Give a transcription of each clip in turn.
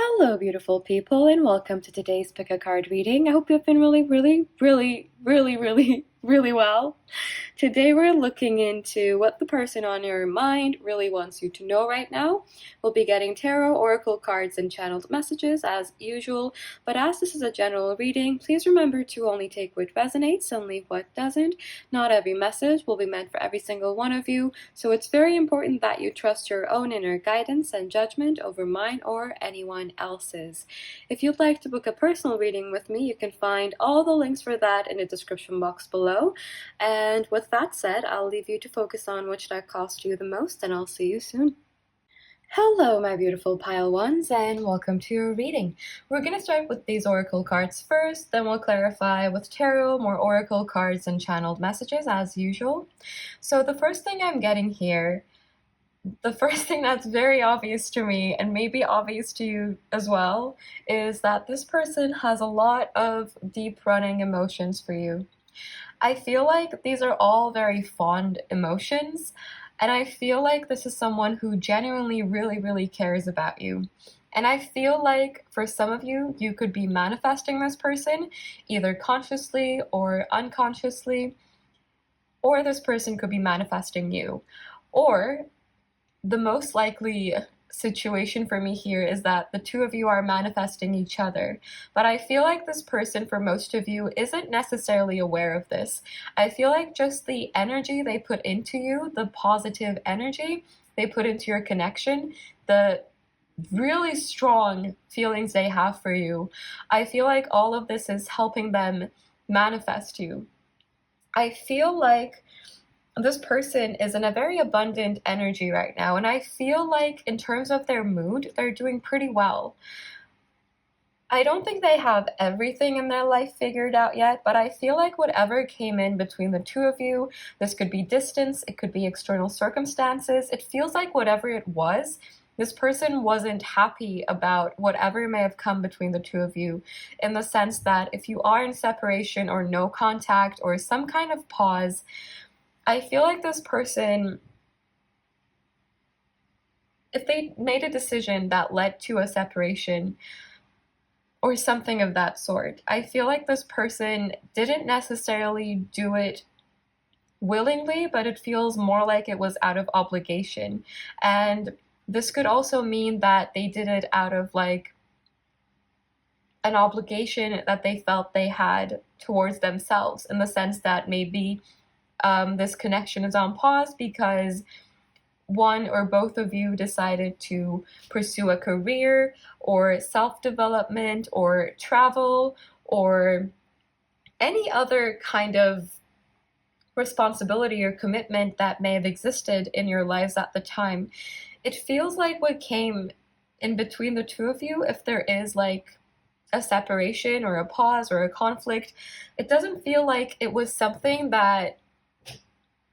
Hello, beautiful people, and welcome to today's Pick a Card reading. I hope you've been really well. Today we're looking into what the person on your mind really wants you to know right now. We'll be getting tarot, oracle cards, and channeled messages as usual, but as this is a general reading, please remember to only take what resonates and leave what doesn't. Not every message will be meant for every single one of you, so it's very important that you trust your own inner guidance and judgment over mine or anyone else's. If you'd like to book a personal reading with me, you can find all the links for that in the description box below. And with that said, I'll leave you to focus on which deck cost you the most, and I'll see you soon. Hello, my beautiful pile ones, and welcome to your reading. We're going to start with these oracle cards first, then we'll clarify with tarot, more oracle cards, and channeled messages as usual. So the first thing I'm getting here, the first thing that's very obvious to me, and maybe obvious to you as well, is that this person has a lot of deep running emotions for you. I feel like these are all very fond emotions, and I feel like this is someone who genuinely really cares about you. And I feel like for some of you, you could be manifesting this person, either consciously or unconsciously, or this person could be manifesting you. Or the most likely situation for me here is that the two of you are manifesting each other. But I feel like this person, for most of you, isn't necessarily aware of this. I feel like just the energy they put into you, the positive energy they put into your connection, the really strong feelings they have for you, I feel like all of this is helping them manifest you. I feel like this person is in a very abundant energy right now, and I feel like in terms of their mood, they're doing pretty well. I don't think they have everything in their life figured out yet, but I feel like whatever came in between the two of you, this could be distance, it could be external circumstances, it feels like whatever it was, this person wasn't happy about whatever may have come between the two of you, in the sense that if you are in separation or no contact or some kind of pause, I feel like this person, if they made a decision that led to a separation or something of that sort, I feel like this person didn't necessarily do it willingly, but it feels more like it was out of obligation. And this could also mean that they did it out of like an obligation that they felt they had towards themselves, in the sense that maybe this connection is on pause because one or both of you decided to pursue a career or self-development or travel or any other kind of responsibility or commitment that may have existed in your lives at the time. It feels like what came in between the two of you, if there is like a separation or a pause or a conflict, it doesn't feel like it was something that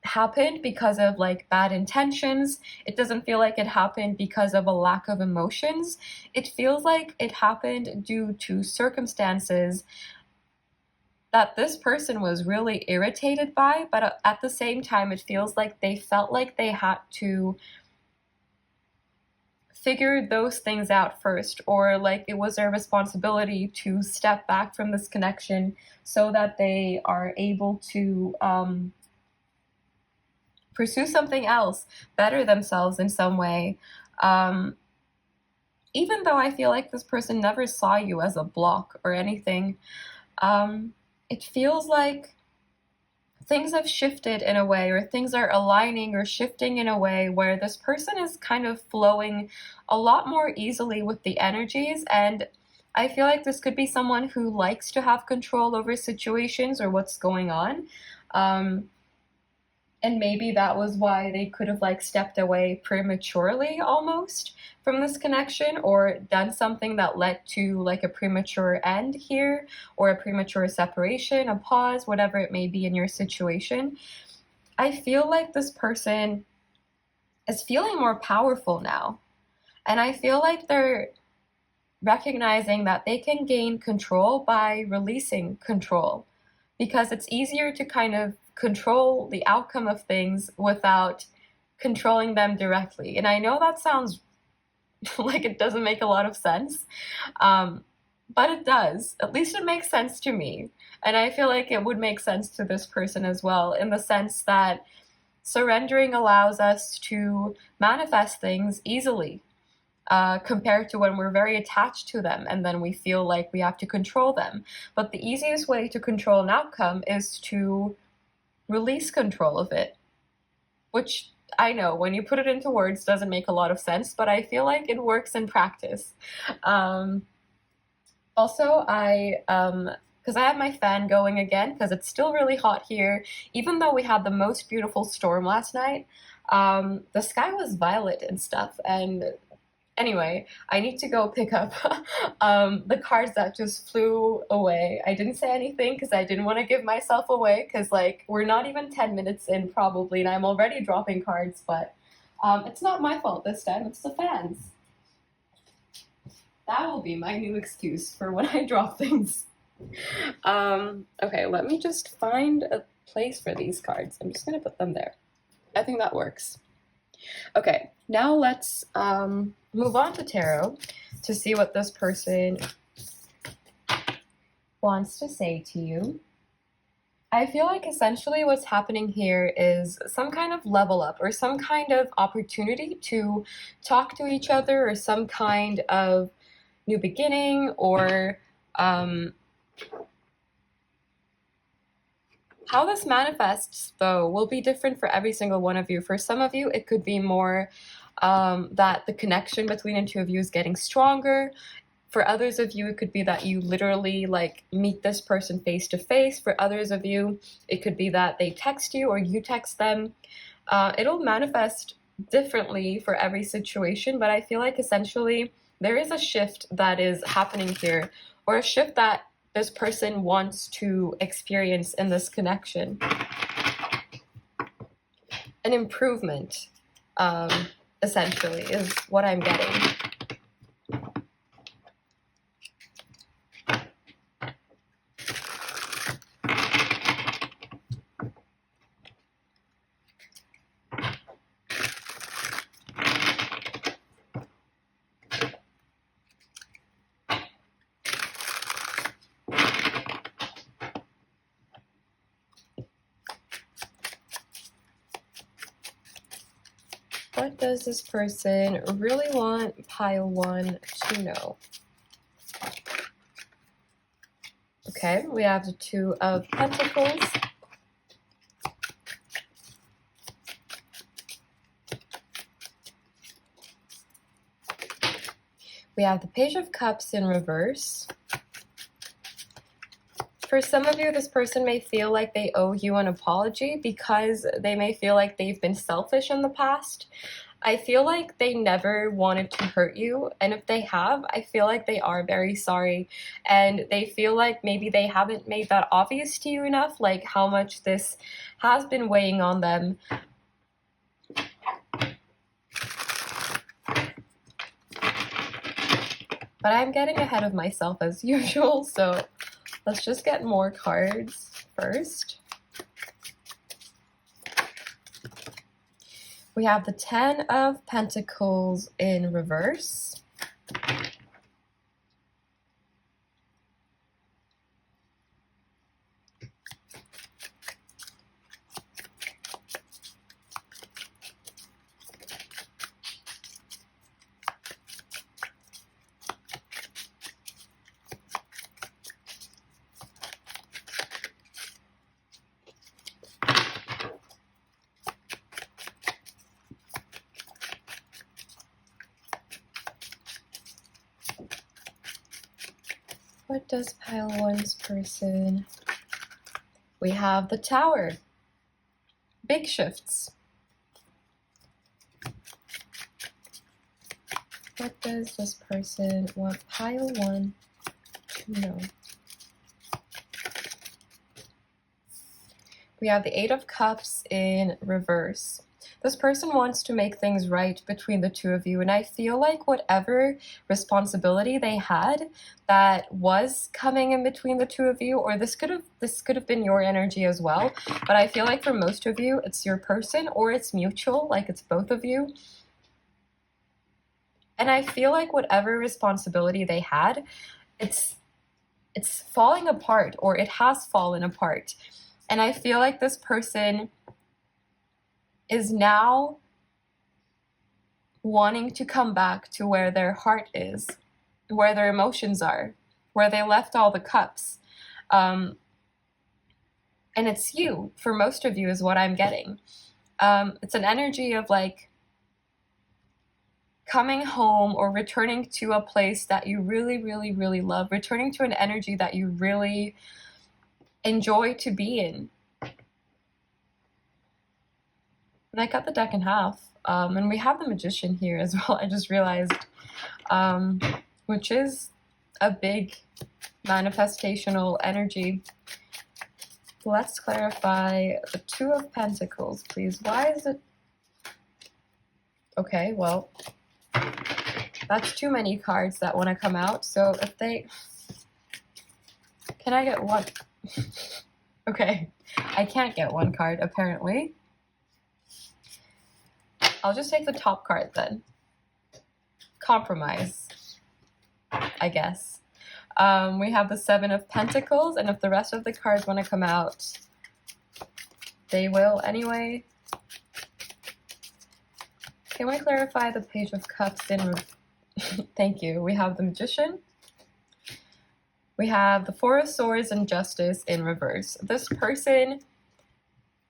happened because of like bad intentions. It doesn't feel like it happened because of a lack of emotions. It feels like it happened due to circumstances that this person was really irritated by, but at the same time, it feels like they felt like they had to figure those things out first, or like it was their responsibility to step back from this connection so that they are able to pursue something else, better themselves in some way. Even though I feel like this person never saw you as a block or anything, it feels like things have shifted in a way, or things are aligning or shifting in a way where this person is kind of flowing a lot more easily with the energies. And I feel like this could be someone who likes to have control over situations or what's going on. And maybe that was why they could have like stepped away prematurely almost from this connection, or done something that led to like a premature end here, or a premature separation, a pause, whatever it may be in your situation. I feel like this person is feeling more powerful now. And I feel like they're recognizing that they can gain control by releasing control, because it's easier to kind of control the outcome of things without controlling them directly. And I know that sounds like it doesn't make a lot of sense. But it does. At least it makes sense to me. And I feel like it would make sense to this person as well, in the sense that surrendering allows us to manifest things easily, compared to when we're very attached to them and then we feel like we have to control them. But the easiest way to control an outcome is to release control of it, which I know when you put it into words doesn't make a lot of sense, but I feel like it works in practice. Also, because I have my fan going again, because it's still really hot here, even though we had the most beautiful storm last night, the sky was violet and stuff, and anyway, I need to go pick up the cards that just flew away. I didn't say anything because I didn't want to give myself away, because like we're not even 10 minutes in probably, and I'm already dropping cards, but it's not my fault this time, it's the fans. That will be my new excuse for when I drop things. Okay, let me just find a place for these cards. I'm just gonna put them there. I think that works. Okay, now let's move on to tarot to see what this person wants to say to you. I feel like essentially what's happening here is some kind of level up or some kind of opportunity to talk to each other, or some kind of new beginning, or how this manifests, though, will be different for every single one of you. For some of you, it could be more that the connection between the two of you is getting stronger. For others of you, it could be that you literally like meet this person face to face. For others of you, it could be that they text you or you text them. It'll manifest differently for every situation, but I feel like essentially there is a shift that is happening here, or a shift that this person wants to experience in this connection. An improvement, essentially, is what I'm getting. What does this person really want pile one to know? Okay, we have the Two of Pentacles. We have the Page of Cups in reverse. For some of you, this person may feel like they owe you an apology because they may feel like they've been selfish in the past. I feel like they never wanted to hurt you, and if they have, I feel like they are very sorry, and they feel like maybe they haven't made that obvious to you enough, like how much this has been weighing on them. But I'm getting ahead of myself as usual, so let's just get more cards first. We have the Ten of Pentacles in reverse. What does pile one's person? We have the Tower. Big shifts. What does this person want pile one to know? We have the Eight of Cups in reverse. This person wants to make things right between the two of you, and I feel like whatever responsibility they had that was coming in between the two of you, or this could have been your energy as well, but I feel like for most of you, it's your person or it's mutual, like it's both of you. And I feel like whatever responsibility they had, it's falling apart, or it has fallen apart. And I feel like this person is now wanting to come back to where their heart is, where their emotions are, where they left all the cups. And it's you, for most of you, is what I'm getting. It's an energy of like coming home or returning to a place that you really, really, really love, returning to an energy that you really enjoy to be in. And I cut the deck in half, and we have the Magician here as well, I just realized, which is a big manifestational energy. Let's clarify the Two of Pentacles, please. Why is it... Okay, well, that's too many cards that want to come out, so if they... Can I get one? Okay, I can't get one card, apparently. I'll just take the top card then. Compromise, I guess. We have the Seven of Pentacles, and if the rest of the cards want to come out, they will anyway. Can we clarify the Page of Cups in... Thank you. We have the Magician. We have the Four of Swords and Justice in reverse. This person,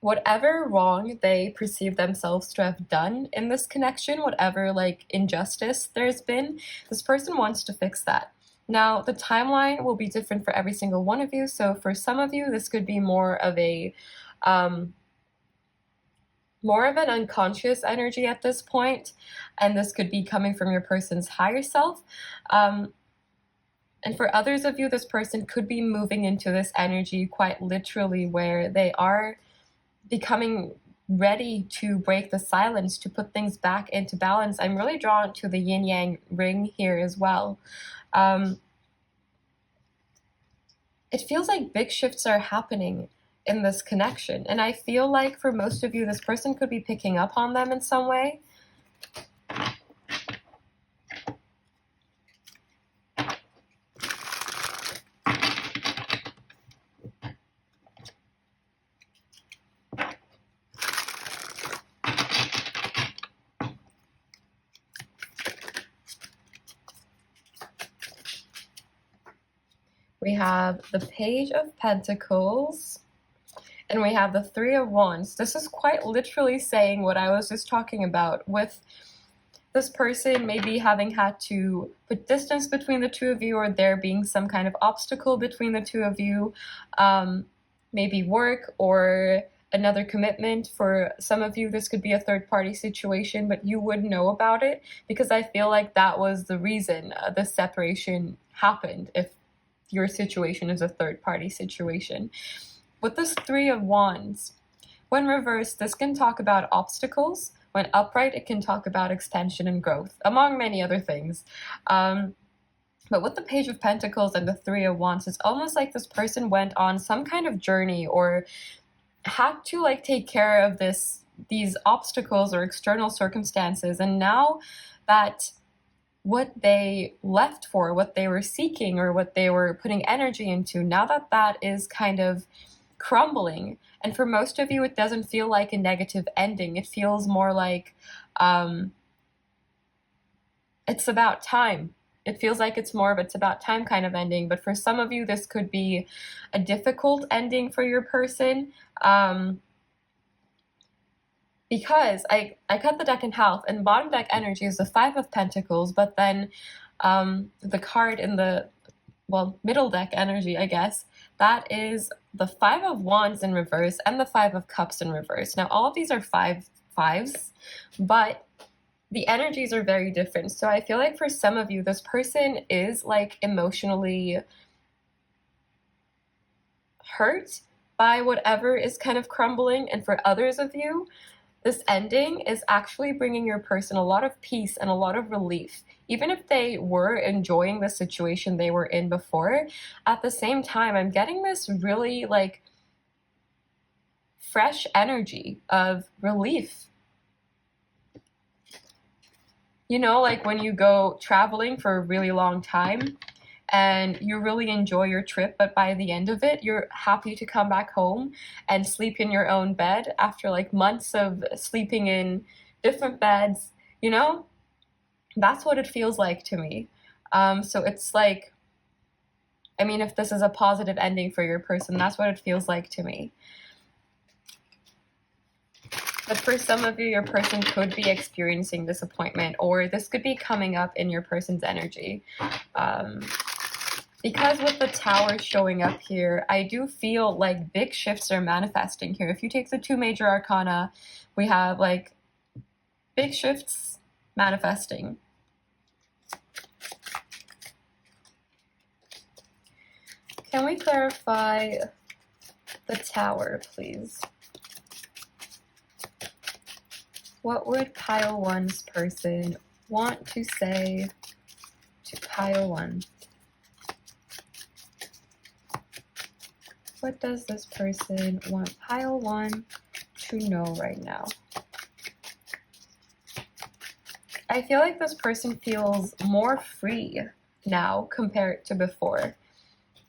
whatever wrong they perceive themselves to have done in this connection, whatever like injustice there's been, this person wants to fix that. Now, the timeline will be different for every single one of you. So for some of you, this could be more of an unconscious energy at this point, and this could be coming from your person's higher self. And for others of you, this person could be moving into this energy quite literally, where they are becoming ready to break the silence, to put things back into balance. I'm really drawn to the yin-yang ring here as well. It feels like big shifts are happening in this connection, and I feel like for most of you, this person could be picking up on them in some way. We have the Page of Pentacles, and we have the Three of Wands. This is quite literally saying what I was just talking about, with this person maybe having had to put distance between the two of you, or there being some kind of obstacle between the two of you, maybe work or another commitment. For some of you, this could be a third-party situation, but you would know about it, because I feel like that was the reason the separation happened, if your situation is a third-party situation. With this Three of Wands, when reversed, this can talk about obstacles. When upright, it can talk about expansion and growth, among many other things. But with the Page of Pentacles and the Three of Wands, it's almost like this person went on some kind of journey, or had to like take care of these obstacles or external circumstances. And now that what they left for, what they were seeking, or what they were putting energy into, now that that is kind of crumbling. And for most of you, it doesn't feel like a negative ending. It feels more like it's about time. It feels like it's more of it's about time kind of ending. But for some of you, this could be a difficult ending for your person. Because I cut the deck in half, and bottom deck energy is the Five of Pentacles, but then the card in the, well, middle deck energy, I guess, that is the Five of Wands in reverse and the Five of Cups in reverse. Now, all of these are fives, but the energies are very different. So I feel like for some of you, this person is like emotionally hurt by whatever is kind of crumbling, and for others of you, this ending is actually bringing your person a lot of peace and a lot of relief. Even if they were enjoying the situation they were in before, at the same time, I'm getting this really like fresh energy of relief. You know, like when you go traveling for a really long time and you really enjoy your trip, but by the end of it, you're happy to come back home and sleep in your own bed after like months of sleeping in different beds, you know? That's what it feels like to me. So it's like, I mean, if this is a positive ending for your person, that's what it feels like to me. But for some of you, your person could be experiencing disappointment, or this could be coming up in your person's energy. Because with the Tower showing up here, I do feel like big shifts are manifesting here. If you take the 2 major arcana, we have like big shifts manifesting. Can we clarify the Tower, please? What would pile 1's person want to say to pile 1? What does this person want pile 1 to know right now? I feel like this person feels more free now compared to before.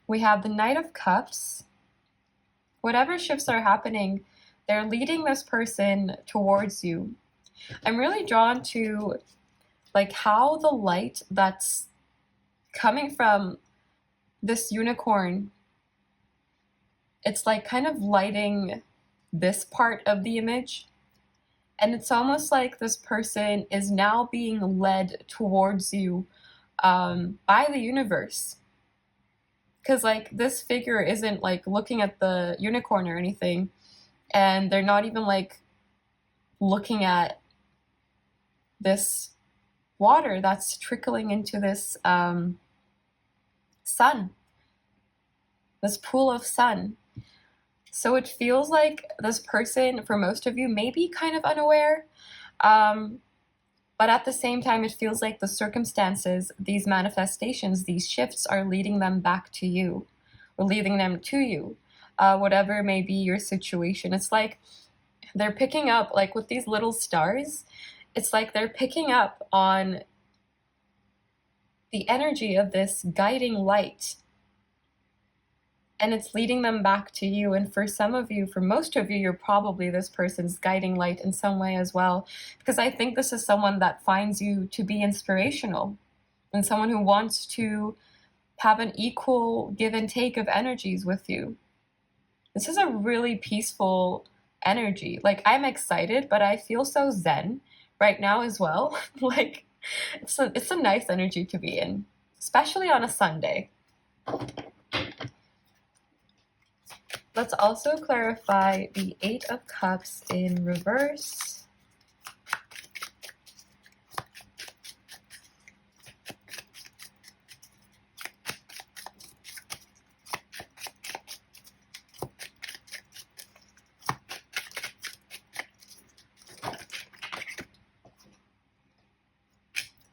We have the Knight of Cups. Whatever shifts are happening, they're leading this person towards you. I'm really drawn to like how the light that's coming from this unicorn, it's like kind of lighting this part of the image. And it's almost like this person is now being led towards you by the universe. Because like this figure isn't like looking at the unicorn or anything. And they're not even like looking at this water that's trickling into this sun. This pool of sun. So it feels like this person, for most of you, may be kind of unaware. But at the same time, it feels like the circumstances, these manifestations, these shifts are leading them back to you, or leading them to you, whatever may be your situation. It's like they're picking up, like with these little stars, it's like they're picking up on the energy of this guiding light. And it's leading them back to you. And for some of you, for most of you, you're probably this person's guiding light in some way as well. Because I think this is someone that finds you to be inspirational and someone who wants to have an equal give and take of energies with you. This is a really peaceful energy. Like, I'm excited, but I feel so zen right now as well. Like, it's a nice energy to be in, especially on a Sunday. Let's also clarify the 8 of Cups in reverse.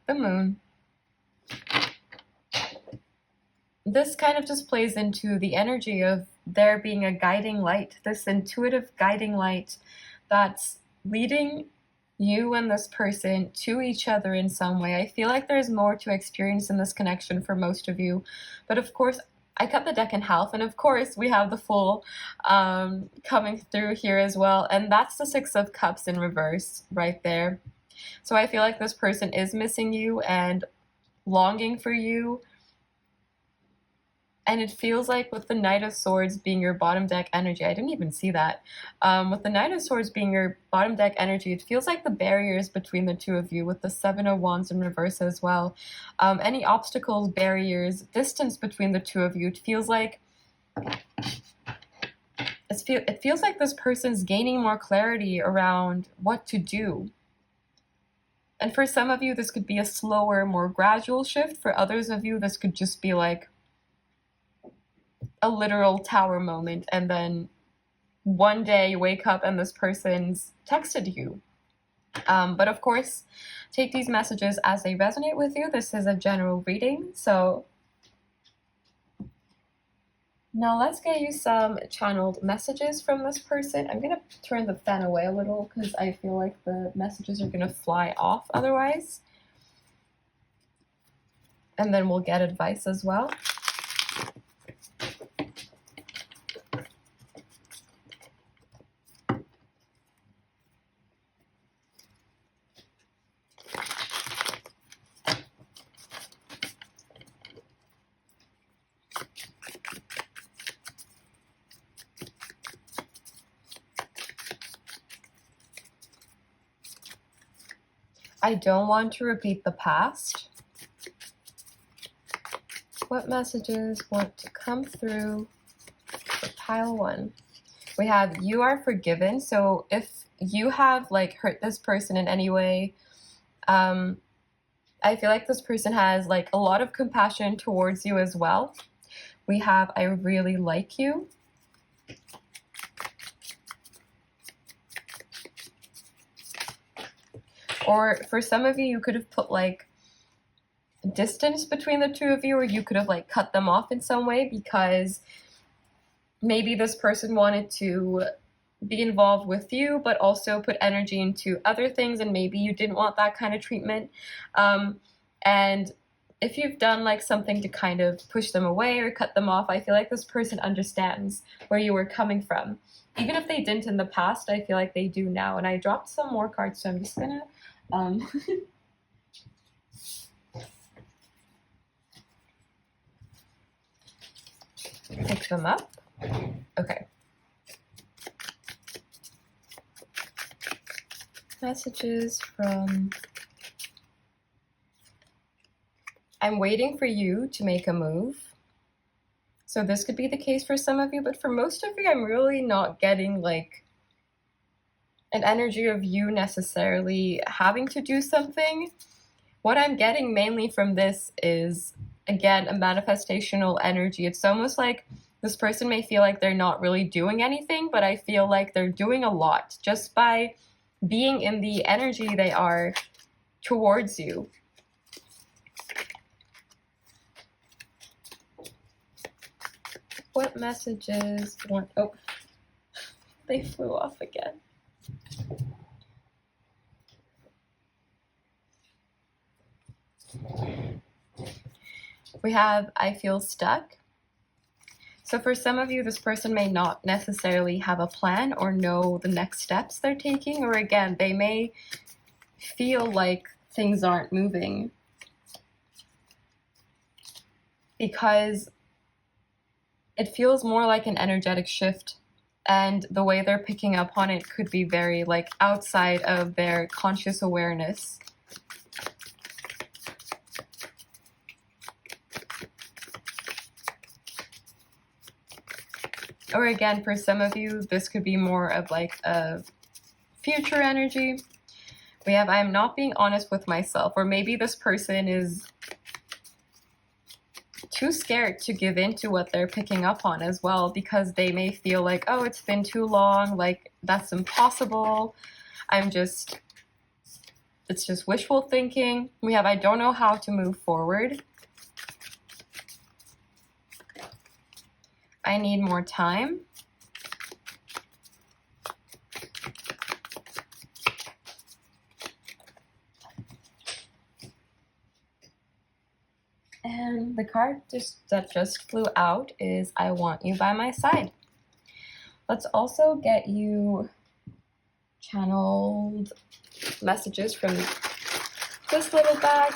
The Moon. This kind of just plays into the energy of there being a guiding light, this intuitive guiding light that's leading you and this person to each other in some way. I feel like there's more to experience in this connection for most of you. But of course, I cut the deck in half, and of course we have the Fool coming through here as well. And that's the 6 of Cups in reverse right there. So I feel like this person is missing you and longing for you. And it feels like with the Knight of Swords being your bottom deck energy, I didn't even see that. With the Knight of Swords being your bottom deck energy, it feels like the barriers between the two of you, with the 7 of Wands in reverse as well. Any obstacles, barriers, distance between the two of you, it feels like this person's gaining more clarity around what to do. And for some of you, this could be a slower, more gradual shift. For others of you, this could just be like a literal tower moment, and then one day you wake up and this person's texted you. But of course, take these messages as they resonate with you. This is a general reading, so now let's get you some channeled messages from this person. I'm gonna turn the fan away a little because I feel like the messages are gonna fly off otherwise. And then we'll get advice as well. I don't want to repeat the past. What messages want to come through for pile 1? We have you are forgiven. So if you have like hurt this person in any way, I feel like this person has like a lot of compassion towards you as well. We have I really like you. Or for some of you, you could have put like distance between the two of you, or you could have like cut them off in some way because maybe this person wanted to be involved with you, but also put energy into other things, and maybe you didn't want that kind of treatment. And if you've done like something to kind of push them away or cut them off, I feel like this person understands where you were coming from. Even if they didn't in the past, I feel like they do now. And I dropped some more cards, so I'm just gonna pick them up. Okay. Messages from... I'm waiting for you to make a move. So this could be the case for some of you, but for most of you, I'm really not getting like an energy of you necessarily having to do something. What I'm getting mainly from this is, again, a manifestational energy. It's almost like this person may feel like they're not really doing anything, but I feel like they're doing a lot just by being in the energy they are towards you. What messages want... Oh, they flew off again. We have, I feel stuck. So for some of you, this person may not necessarily have a plan or know the next steps they're taking, or again, they may feel like things aren't moving because it feels more like an energetic shift, and the way they're picking up on it could be very like outside of their conscious awareness. Or again, for some of you, this could be more of like a future energy. We have, I am not being honest with myself, or maybe this person is too scared to give in to what they're picking up on as well, because they may feel like, oh, it's been too long, like that's impossible. It's just wishful thinking. We have, I don't know how to move forward. I need more time. And the card that just flew out is I want you by my side. Let's also get you channeled messages from this little bag.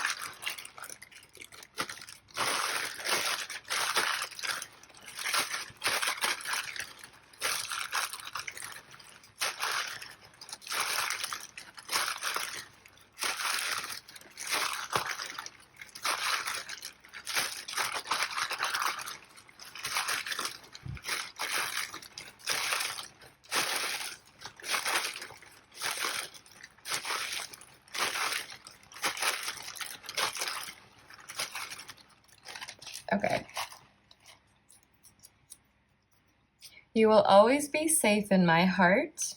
Okay. You will always be safe in my heart.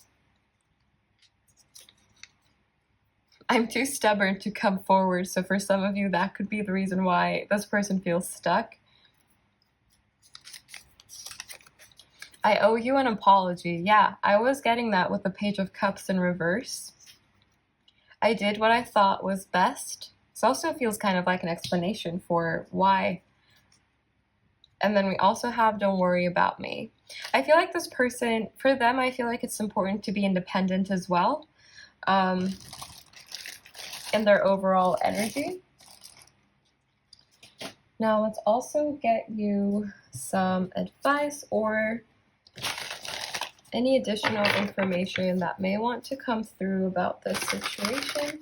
I'm too stubborn to come forward, so for some of you, that could be the reason why this person feels stuck. I owe you an apology. Yeah, I was getting that with the Page of Cups in reverse. I did what I thought was best, This also feels kind of like an explanation for why. And then we also have don't worry about me. I feel like this person, for them, I feel like it's important to be independent as well in their overall energy. Now let's also get you some advice or any additional information that may want to come through about this situation.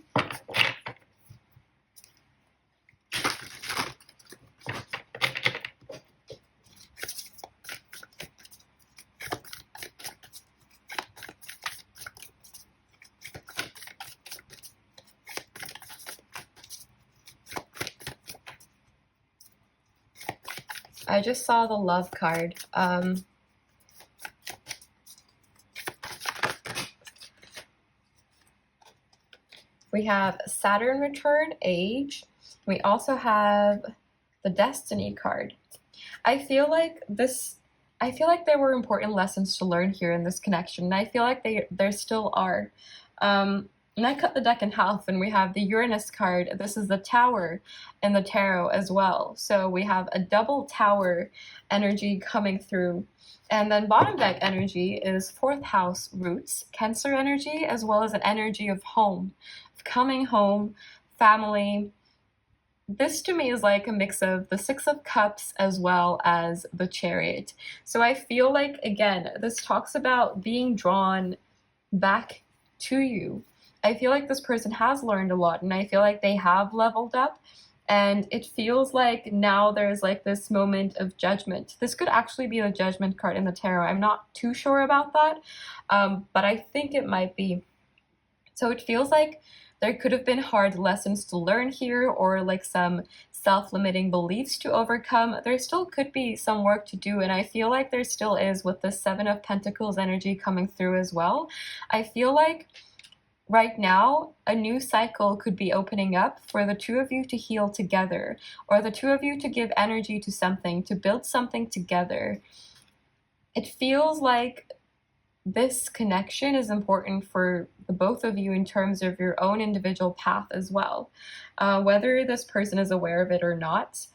I just saw the love card. We have Saturn return, age. We also have the Destiny card. I feel like there were important lessons to learn here in this connection, and I feel like there still are. And I cut the deck in half, and we have the Uranus card. This is the Tower in the tarot as well. So we have a double Tower energy coming through. And then bottom deck energy is 4th house roots, Cancer energy, as well as an energy of home, of coming home, family. This to me is like a mix of the 6 of Cups as well as the Chariot. So I feel like, again, this talks about being drawn back to you. I feel like this person has learned a lot, and I feel like they have leveled up, and it feels like now there's like this moment of judgment. This could actually be the Judgment card in the tarot. I'm not too sure about that, but I think it might be. So it feels like there could have been hard lessons to learn here, or like some self-limiting beliefs to overcome. There still could be some work to do, and I feel like there still is with the 7 of Pentacles energy coming through as well. I feel like right now, a new cycle could be opening up for the 2 of you to heal together, or the 2 of you to give energy to something, to build something together. It feels like this connection is important for the both of you in terms of your own individual path as well, whether this person is aware of it or not.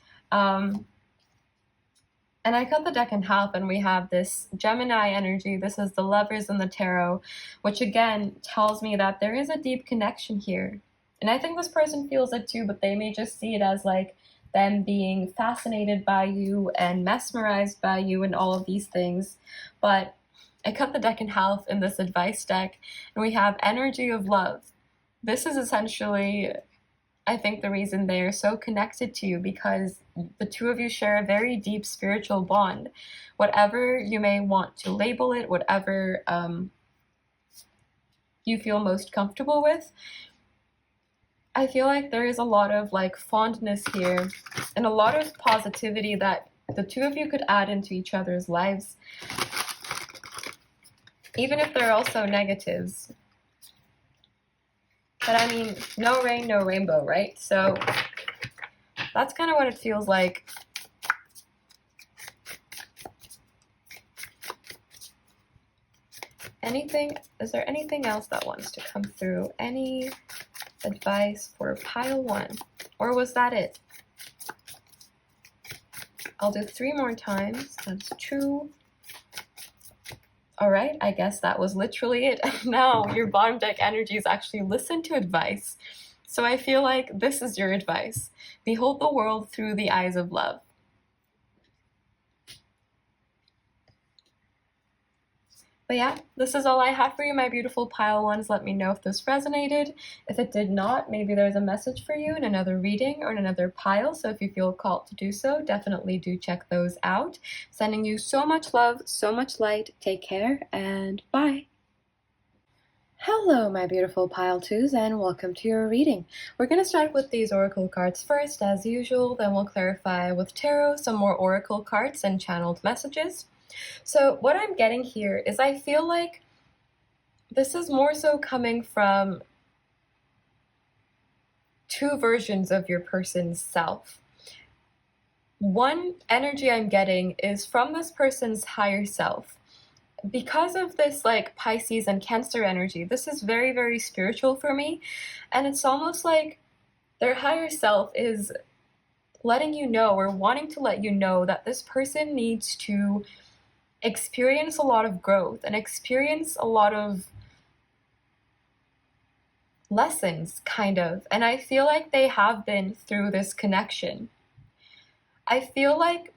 And I cut the deck in half, and we have this Gemini energy. This is the Lovers in the tarot, which again tells me that there is a deep connection here. And I think this person feels it too, but they may just see it as like them being fascinated by you and mesmerized by you and all of these things. But I cut the deck in half in this advice deck, and we have energy of love. This is essentially, I think, the reason they are so connected to you, because the 2 of you share a very deep spiritual bond. Whatever you may want to label it, whatever you feel most comfortable with, I feel like there is a lot of like fondness here and a lot of positivity that the 2 of you could add into each other's lives, even if there are also negatives. But I mean, no rain, no rainbow, right? So that's kind of what it feels like. Is there anything else that wants to come through? Any advice for pile 1? Or was that it? I'll do 3 more times. That's 2. All right, I guess that was literally it. Now your bottom deck energies actually listen to advice. So I feel like this is your advice. Behold the world through the eyes of love. But yeah, this is all I have for you, my beautiful pile 1s. Let me know if this resonated. If it did not, maybe there's a message for you in another reading or in another pile. So if you feel called to do so, definitely do check those out. Sending you so much love, so much light. Take care, and bye. Hello, my beautiful pile 2s, and welcome to your reading. We're going to start with these oracle cards first, as usual. Then we'll clarify with tarot some more oracle cards and channeled messages. So what I'm getting here is I feel like this is more so coming from 2 versions of your person's self. One energy I'm getting is from this person's higher self. Because of this like Pisces and Cancer energy, this is very, very spiritual for me. And it's almost like Their higher self is letting you know, or wanting to let you know, that this person needs to experience a lot of growth and experience a lot of lessons, kind of. And I feel like they have been through this connection. I feel like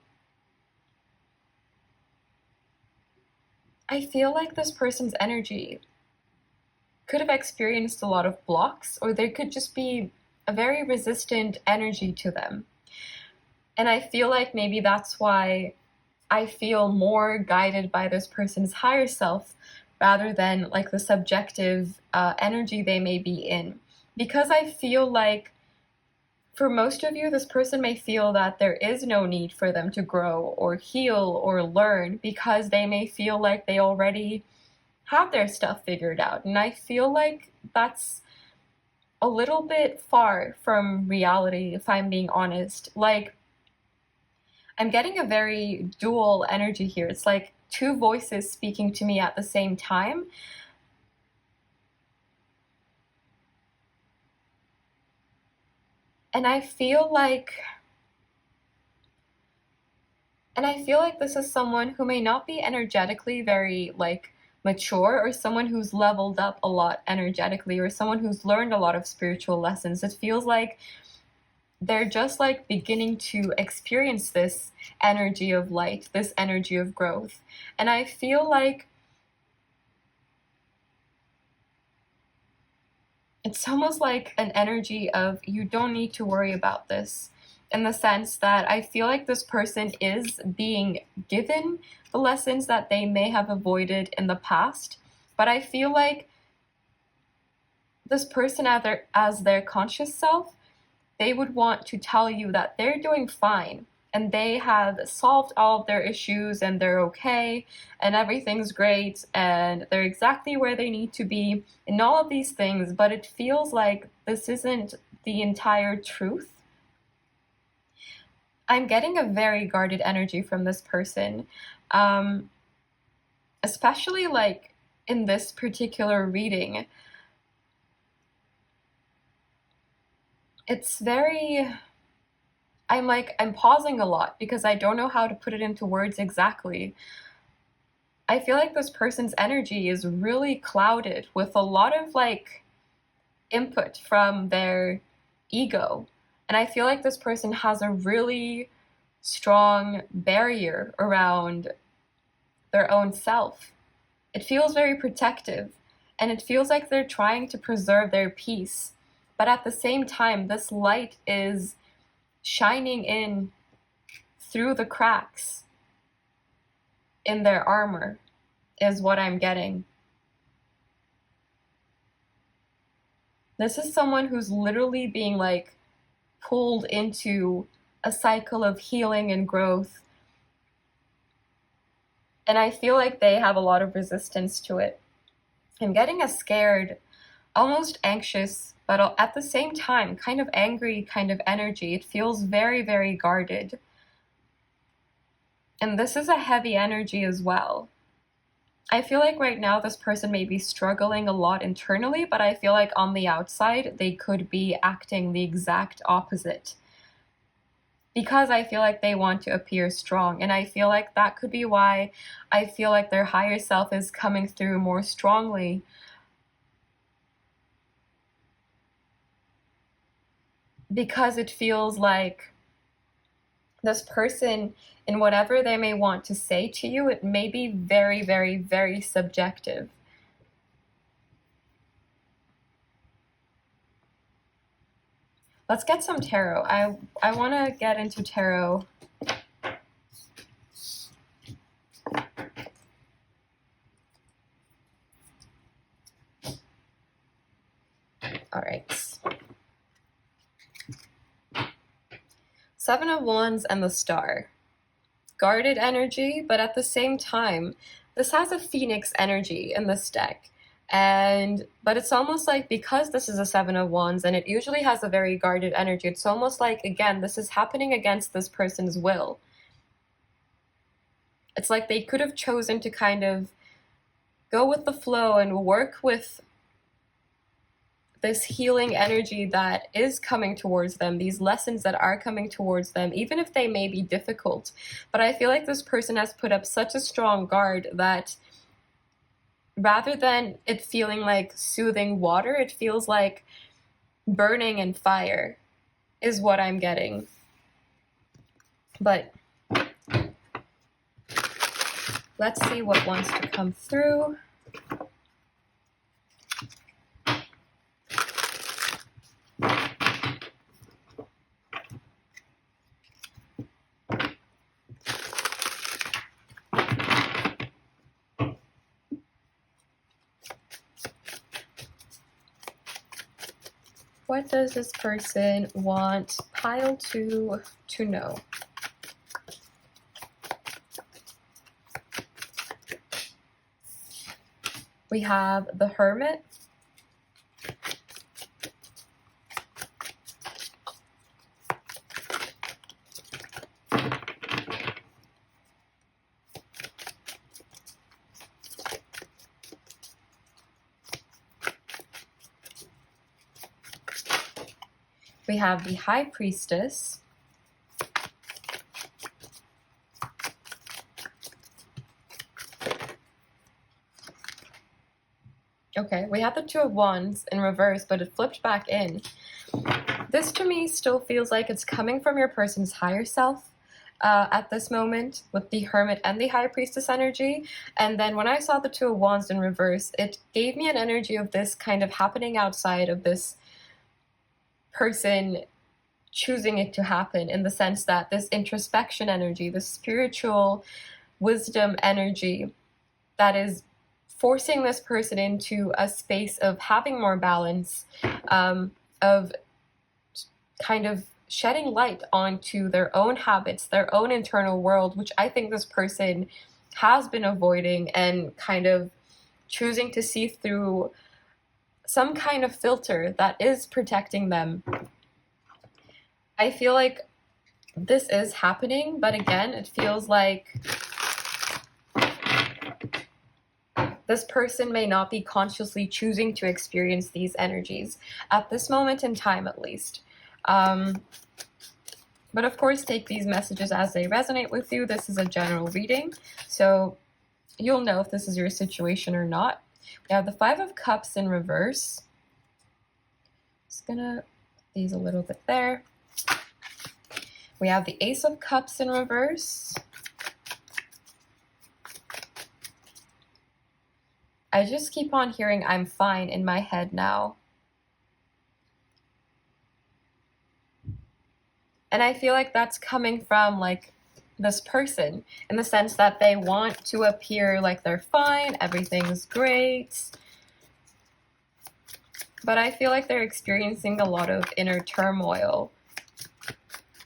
this person's energy could have experienced a lot of blocks, or there could just be a very resistant energy to them. And I feel like maybe that's why I feel more guided by this person's higher self rather than like the subjective energy they may be in. Because I feel like for most of you, this person may feel that there is no need for them to grow or heal or learn, because they may feel like they already have their stuff figured out. And I feel like that's a little bit far from reality, if I'm being honest. Like, I'm getting a very dual energy here. It's like two voices speaking to me at the same time. And I feel like this is someone who may not be energetically very like mature, or someone who's leveled up a lot energetically, or someone who's learned a lot of spiritual lessons. It feels like they're just like beginning to experience this energy of light, this energy of growth. And I feel like it's almost like an energy of, you don't need to worry about this, in the sense that I feel like this person is being given the lessons that they may have avoided in the past. But I feel like this person, as their conscious self, they would want to tell you that they're doing fine and they have solved all of their issues and they're okay and everything's great and they're exactly where they need to be in all of these things. But it feels like this isn't the entire truth. I'm getting a very guarded energy from this person, especially like in this particular reading. It's very, I'm pausing a lot because I don't know how to put it into words exactly. I feel like this person's energy is really clouded with a lot of like input from their ego. And I feel like this person has a really strong barrier around their own self. It feels very protective, and it feels like they're trying to preserve their peace. But at the same time, this light is shining in through the cracks in their armor, is what I'm getting. This is someone who's literally being like pulled into a cycle of healing and growth. And I feel like they have a lot of resistance to it. I'm getting a scared, almost anxious, but at the same time, kind of angry kind of energy. It feels very, very guarded. And this is a heavy energy as well. I feel like right now this person may be struggling a lot internally, but I feel like on the outside, they could be acting the exact opposite. Because I feel like they want to appear strong. And I feel like that could be why I feel like their higher self is coming through more strongly. Because it feels like this person, in whatever they may want to say to you, it may be very, very, very subjective. Let's get some tarot. I want to get into tarot. All right. Seven of Wands and the Star. Guarded energy, but at the same time, this has a Phoenix energy in this deck. But it's almost like, because this is a Seven of Wands and it usually has a very guarded energy, it's almost like, again, this is happening against this person's will. It's like they could have chosen to kind of go with the flow and work with this healing energy that is coming towards them, these lessons that are coming towards them, even if they may be difficult. But I feel like this person has put up such a strong guard that rather than it feeling like soothing water, it feels like burning and fire is what I'm getting. But let's see what wants to come through. What does this person want pile two to know? We have the Hermit. We have the High Priestess. Okay, we have the Two of Wands in reverse, but it flipped back in. This to me still feels like it's coming from your person's higher self at this moment with the Hermit and the High Priestess energy. And then when I saw the Two of Wands in reverse, it gave me an energy of this kind of happening outside of this person choosing it to happen, in the sense that this introspection energy, the spiritual wisdom energy that is forcing this person into a space of having more balance, of kind of shedding light onto their own habits, their own internal world, which I think this person has been avoiding and kind of choosing to see through some kind of filter that is protecting them. I feel like this is happening, but again, it feels like this person may not be consciously choosing to experience these energies at this moment in time, at least. But of course, take these messages as they resonate with you. This is a general reading, so you'll know if this is your situation or not. We have the Five of Cups in reverse. Just gonna put these a little bit there. We have the Ace of Cups in reverse. I just keep on hearing "I'm fine" in my head now. And I feel like that's coming from like this person, in the sense that they want to appear like they're fine, everything's great. But I feel like they're experiencing a lot of inner turmoil.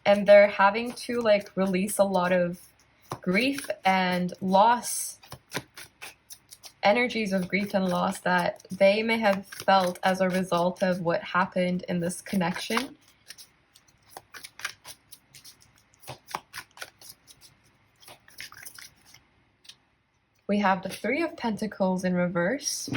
And they're having to like release a lot of grief and loss, energies of grief and loss that they may have felt as a result of what happened in this connection. We have the Three of Pentacles in reverse.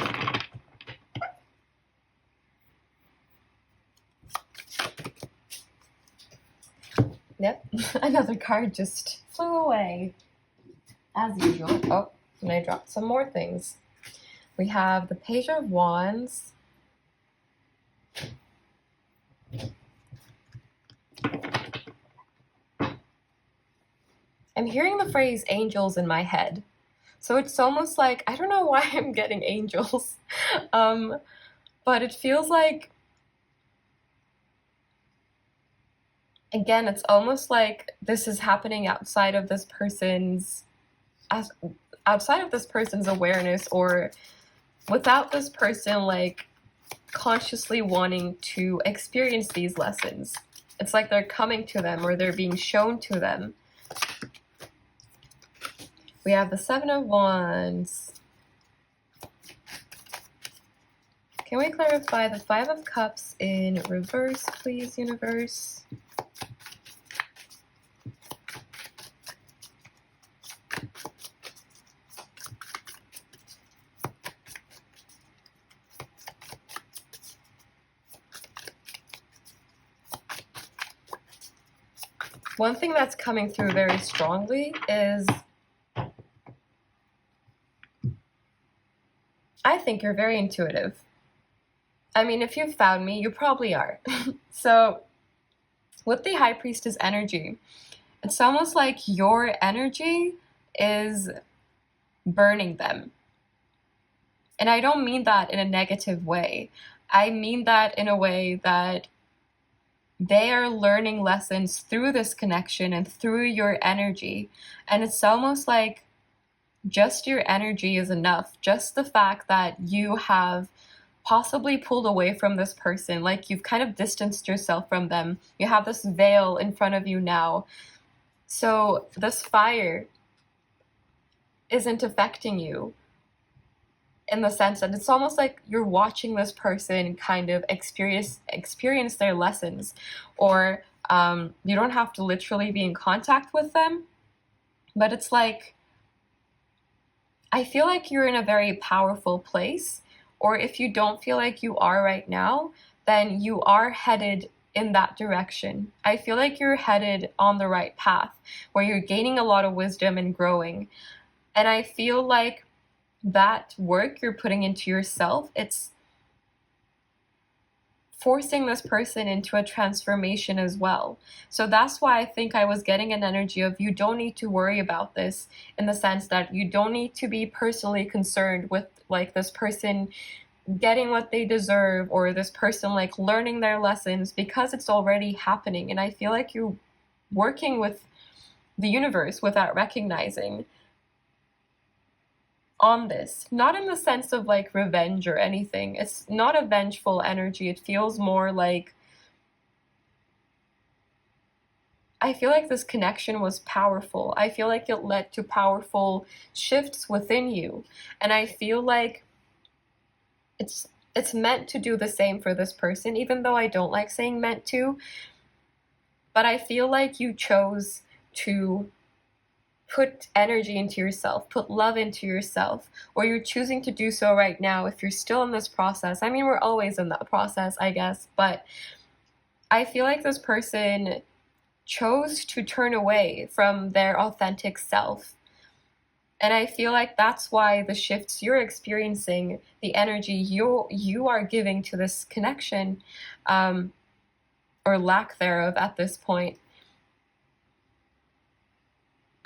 Yep, another card just flew away, as usual. Oh, and I dropped some more things. We have the Page of Wands. I'm hearing the phrase angels in my head. So it's almost like, I don't know why I'm getting angels, but it feels like, again, it's almost like this is happening outside of this person's awareness, or without this person like consciously wanting to experience these lessons. It's like they're coming to them, or they're being shown to them. We have the Seven of Wands. Can we clarify the Five of Cups in reverse, please, universe? one thing that's coming through very strongly is I think you're very intuitive. I mean, if you've found me, you probably are. So with the High Priestess energy, it's almost like your energy is burning them. And I don't mean that in a negative way. I mean that in a way that they are learning lessons through this connection and through your energy. And it's almost like just your energy is enough. Just the fact that you have possibly pulled away from this person, like you've kind of distanced yourself from them. You have this veil in front of you now. So this fire isn't affecting you in the sense that it's almost like you're watching this person kind of experience their lessons, or you don't have to literally be in contact with them, but it's like I feel like you're in a very powerful place, or if you don't feel like you are right now, then you are headed in that direction. I feel like you're headed on the right path where you're gaining a lot of wisdom and growing. And I feel like that work you're putting into yourself, it's forcing this person into a transformation as well. So that's why I think I was getting an energy of you don't need to worry about this, in the sense that you don't need to be personally concerned with like this person getting what they deserve, or this person like learning their lessons, because it's already happening. And I feel like you're working with the universe without recognizing on this, not in the sense of like revenge or anything. It's not a vengeful energy. It feels more like I feel like this connection was powerful. I feel like it led to powerful shifts within you, and I feel like it's meant to do the same for this person, even though I don't like saying meant to. But I feel like you chose to put energy into yourself, put love into yourself, or you're choosing to do so right now if you're still in this process. I mean, we're always in that process, I guess, but I feel like this person chose to turn away from their authentic self. And I feel like that's why the shifts you're experiencing, the energy you are giving to this connection, or lack thereof at this point,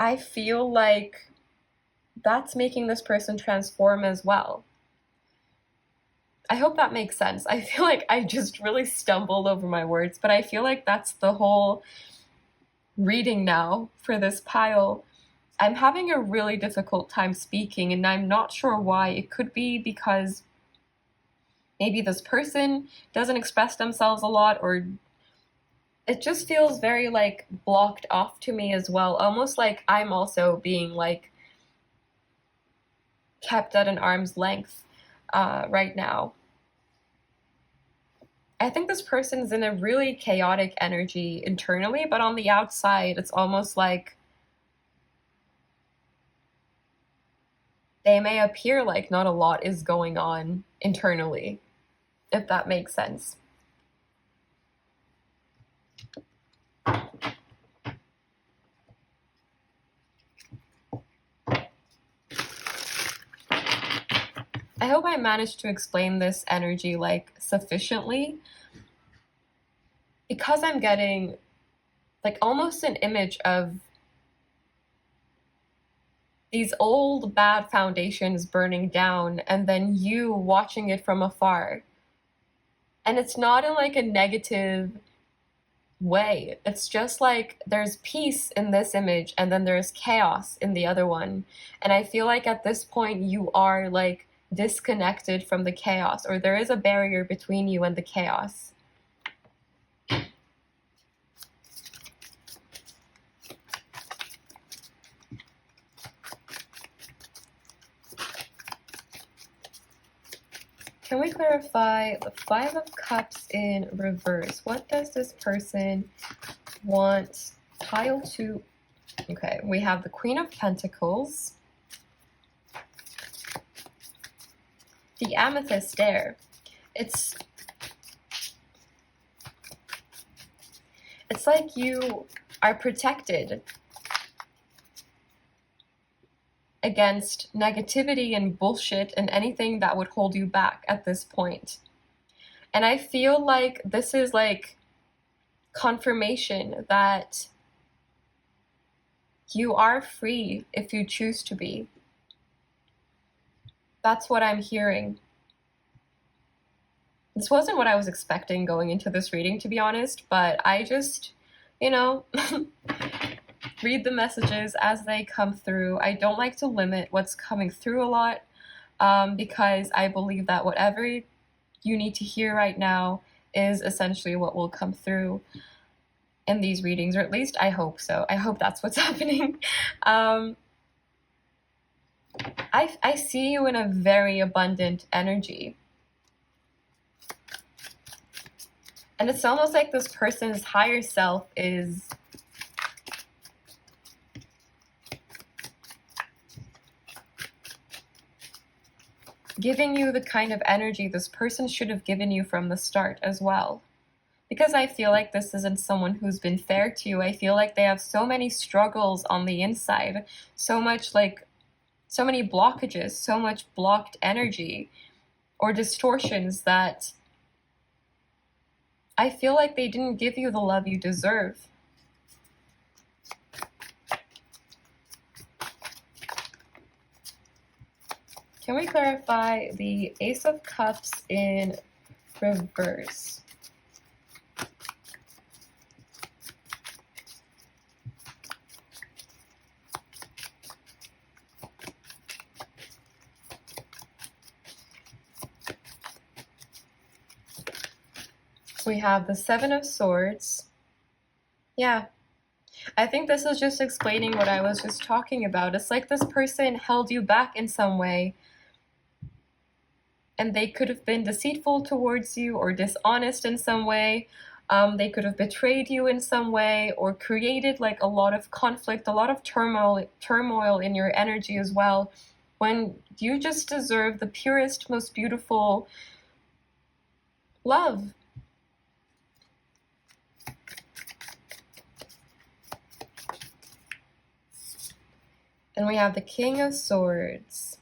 I feel like that's making this person transform as well. I hope that makes sense. I feel like I just really stumbled over my words, but I feel like that's the whole reading now for this pile. I'm having a really difficult time speaking, and I'm not sure why. It could be because maybe this person doesn't express themselves a lot, or it just feels very like blocked off to me as well. Almost like I'm also being like kept at an arm's length right now. I think this person's in a really chaotic energy internally, but on the outside, it's almost like they may appear like not a lot is going on internally, if that makes sense. I hope I managed to explain this energy like sufficiently, because I'm getting like almost an image of these old bad foundations burning down, and then you watching it from afar. And it's not in like a negative way. It's just like there's peace in this image, and then there's chaos in the other one. And I feel like at this point you are like disconnected from the chaos, or there is a barrier between you and the chaos. Can we clarify the Five of Cups in reverse? What does this person want pile to? Okay, we have the Queen of Pentacles, the Amethyst there. It's like you are protected against negativity and bullshit and anything that would hold you back at this point. And I feel like this is like confirmation that you are free if you choose to be. That's what I'm hearing. This wasn't what I was expecting going into this reading, to be honest, but I just, you know, read the messages as they come through. I don't like to limit what's coming through a lot because I believe that whatever you need to hear right now is essentially what will come through in these readings, or at least I hope so. I hope that's what's happening. I see you in a very abundant energy. And it's almost like this person's higher self is giving you the kind of energy this person should have given you from the start as well. Because I feel like this isn't someone who's been fair to you. I feel like they have so many struggles on the inside, so many blockages, so much blocked energy or distortions that I feel like they didn't give you the love you deserve. Can we clarify the Ace of Cups in reverse? We have the Seven of Swords. Yeah. I think this is just explaining what I was just talking about. It's like this person held you back in some way. And they could have been deceitful towards you or dishonest in some way. They could have betrayed you in some way or created like a lot of conflict, a lot of turmoil in your energy as well, when you just deserve the purest, most beautiful love. And we have the King of Swords.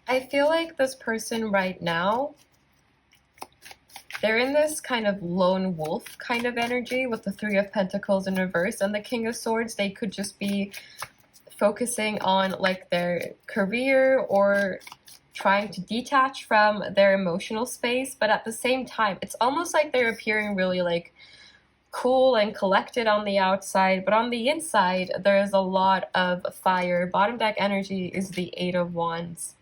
I feel like this person right now, they're in this kind of lone wolf kind of energy with the Three of Pentacles in reverse and the King of Swords. They could just be focusing on like their career or trying to detach from their emotional space. But at the same time, it's almost like they're appearing really like cool and collected on the outside, but on the inside, there's a lot of fire. Bottom deck energy is the Eight of Wands.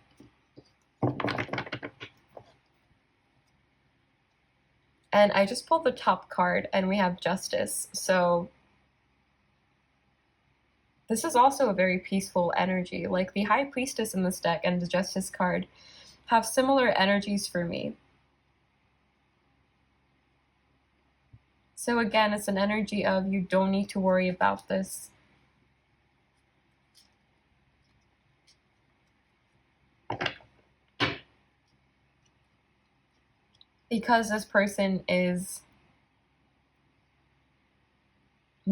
And I just pulled the top card and we have Justice. So this is also a very peaceful energy. Like the High Priestess in this deck and the Justice card have similar energies for me. So again, it's an energy of you don't need to worry about this. Because this person is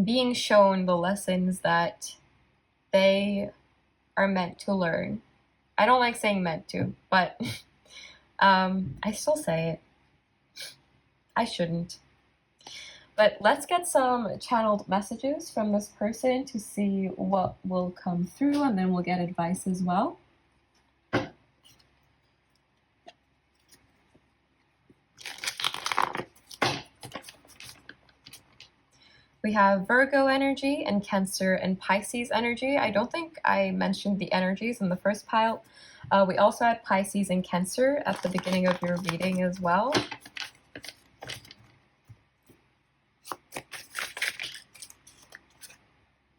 being shown the lessons that they are meant to learn. I don't like saying meant to, but I still say it. I shouldn't. But let's get some channeled messages from this person to see what will come through, and then we'll get advice as well. We have Virgo energy and Cancer and Pisces energy. I don't think I mentioned the energies in the first pile. We also had Pisces and Cancer at the beginning of your reading as well.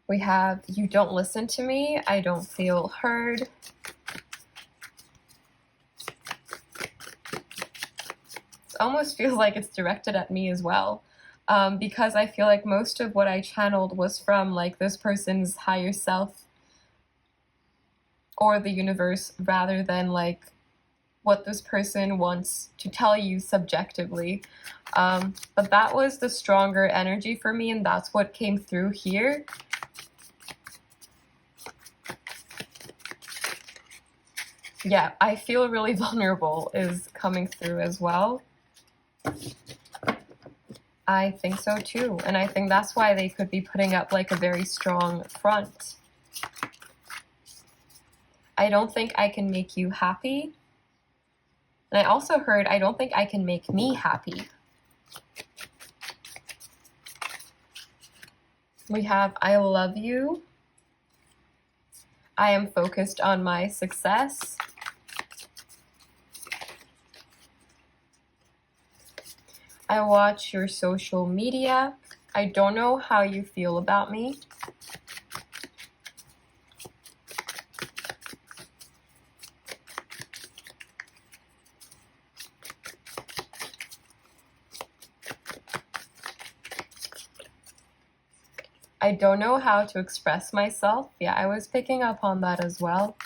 We have You Don't Listen to Me, I Don't Feel Heard. It almost feels like it's directed at me as well, because I feel like most of what I channeled was from like this person's higher self or the universe rather than like what this person wants to tell you subjectively. But that was the stronger energy for me, and that's what came through here. Yeah, I feel really vulnerable is coming through as well. I think so too, and I think that's why they could be putting up like a very strong front. I don't think I can make you happy. And I also heard, I don't think I can make me happy. We have, I love you. I am focused on my success. I watch your social media. I don't know how you feel about me. I don't know how to express myself. Yeah, I was picking up on that as well.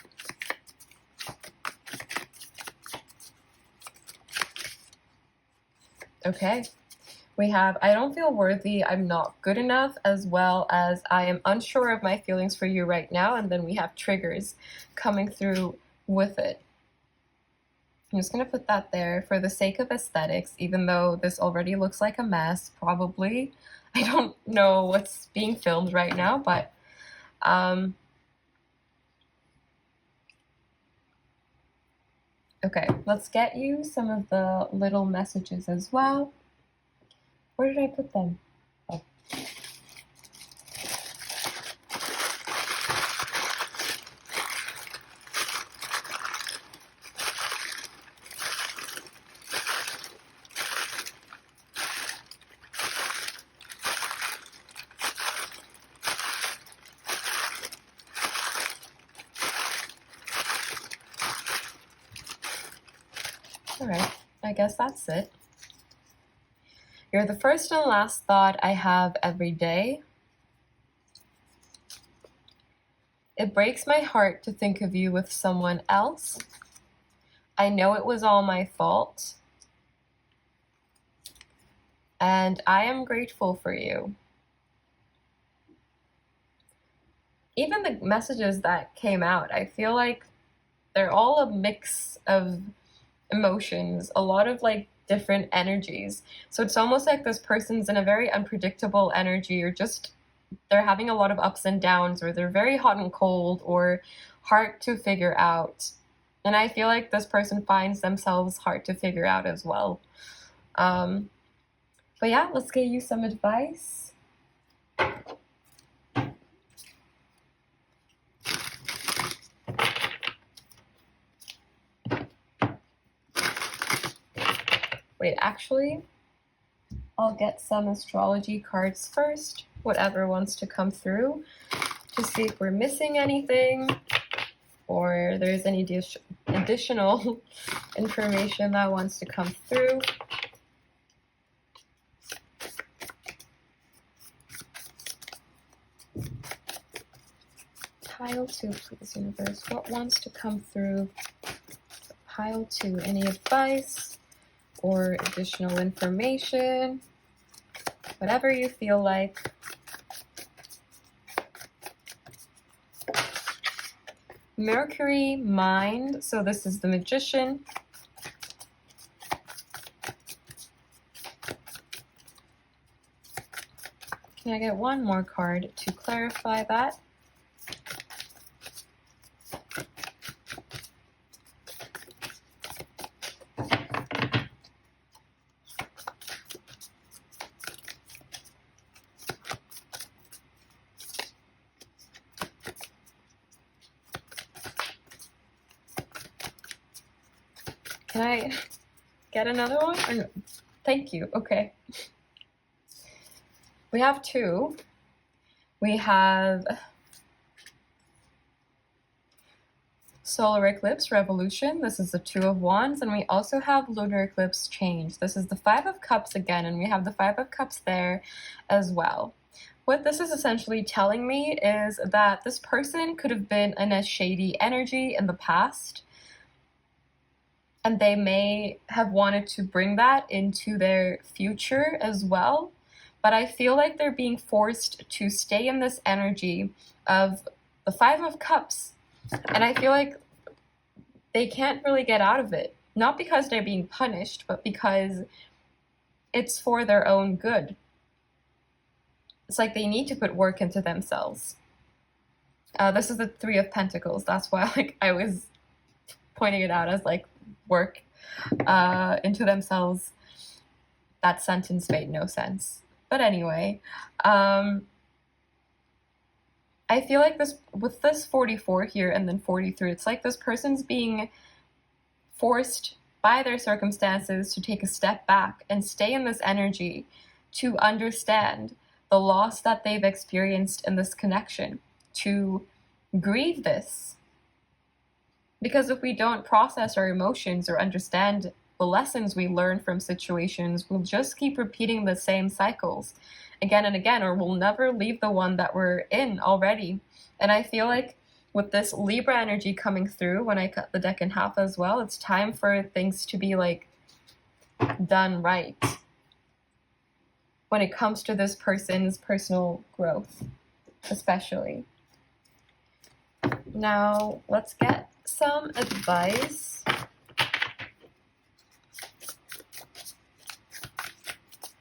Okay. We have, I don't feel worthy, I'm not good enough, as well as I am unsure of my feelings for you right now. And then we have triggers coming through with it. I'm just going to put that there for the sake of aesthetics, even though this already looks like a mess, probably. I don't know what's being filmed right now, but okay, let's get you some of the little messages as well. Where did I put them? Oh. All right, I guess that's it. You're the first and last thought I have every day. It breaks my heart to think of you with someone else. I know it was all my fault. And I am grateful for you. Even the messages that came out, I feel like they're all a mix of emotions, a lot of like different energies. So it's almost like this person's in a very unpredictable energy, or just they're having a lot of ups and downs, or they're very hot and cold, or hard to figure out. And I feel like this person finds themselves hard to figure out as well. But yeah, let's get you some advice. Wait, actually, I'll get some astrology cards first, whatever wants to come through, to see if we're missing anything or there's any additional information that wants to come through. Pile 2, please, universe. What wants to come through? Pile 2, any advice or additional information? Whatever you feel like. Mercury, mind. So this is the Magician. Can I get one more card to clarify that? Can I get another one? Or no? Thank you. Okay. We have 2. We have solar eclipse revolution. This is the 2 of Wands. And we also have lunar eclipse change. This is the 5 of Cups again. And we have the 5 of Cups there as well. What this is essentially telling me is that this person could have been in a shady energy in the past. And they may have wanted to bring that into their future as well. But I feel like they're being forced to stay in this energy of the Five of Cups. And I feel like they can't really get out of it. Not because they're being punished, but because it's for their own good. It's like they need to put work into themselves. This is the Three of Pentacles. That's why I was pointing it out as work into themselves. That sentence made no sense. But anyway, I feel like with this 44 here and then 43, it's like this person's being forced by their circumstances to take a step back and stay in this energy to understand the loss that they've experienced in this connection, to grieve this. Because if we don't process our emotions or understand the lessons we learn from situations, we'll just keep repeating the same cycles again and again, or we'll never leave the one that we're in already. And I feel like with this Libra energy coming through, when I cut the deck in half as well, it's time for things to be done right when it comes to this person's personal growth, especially. Now, let's get some advice.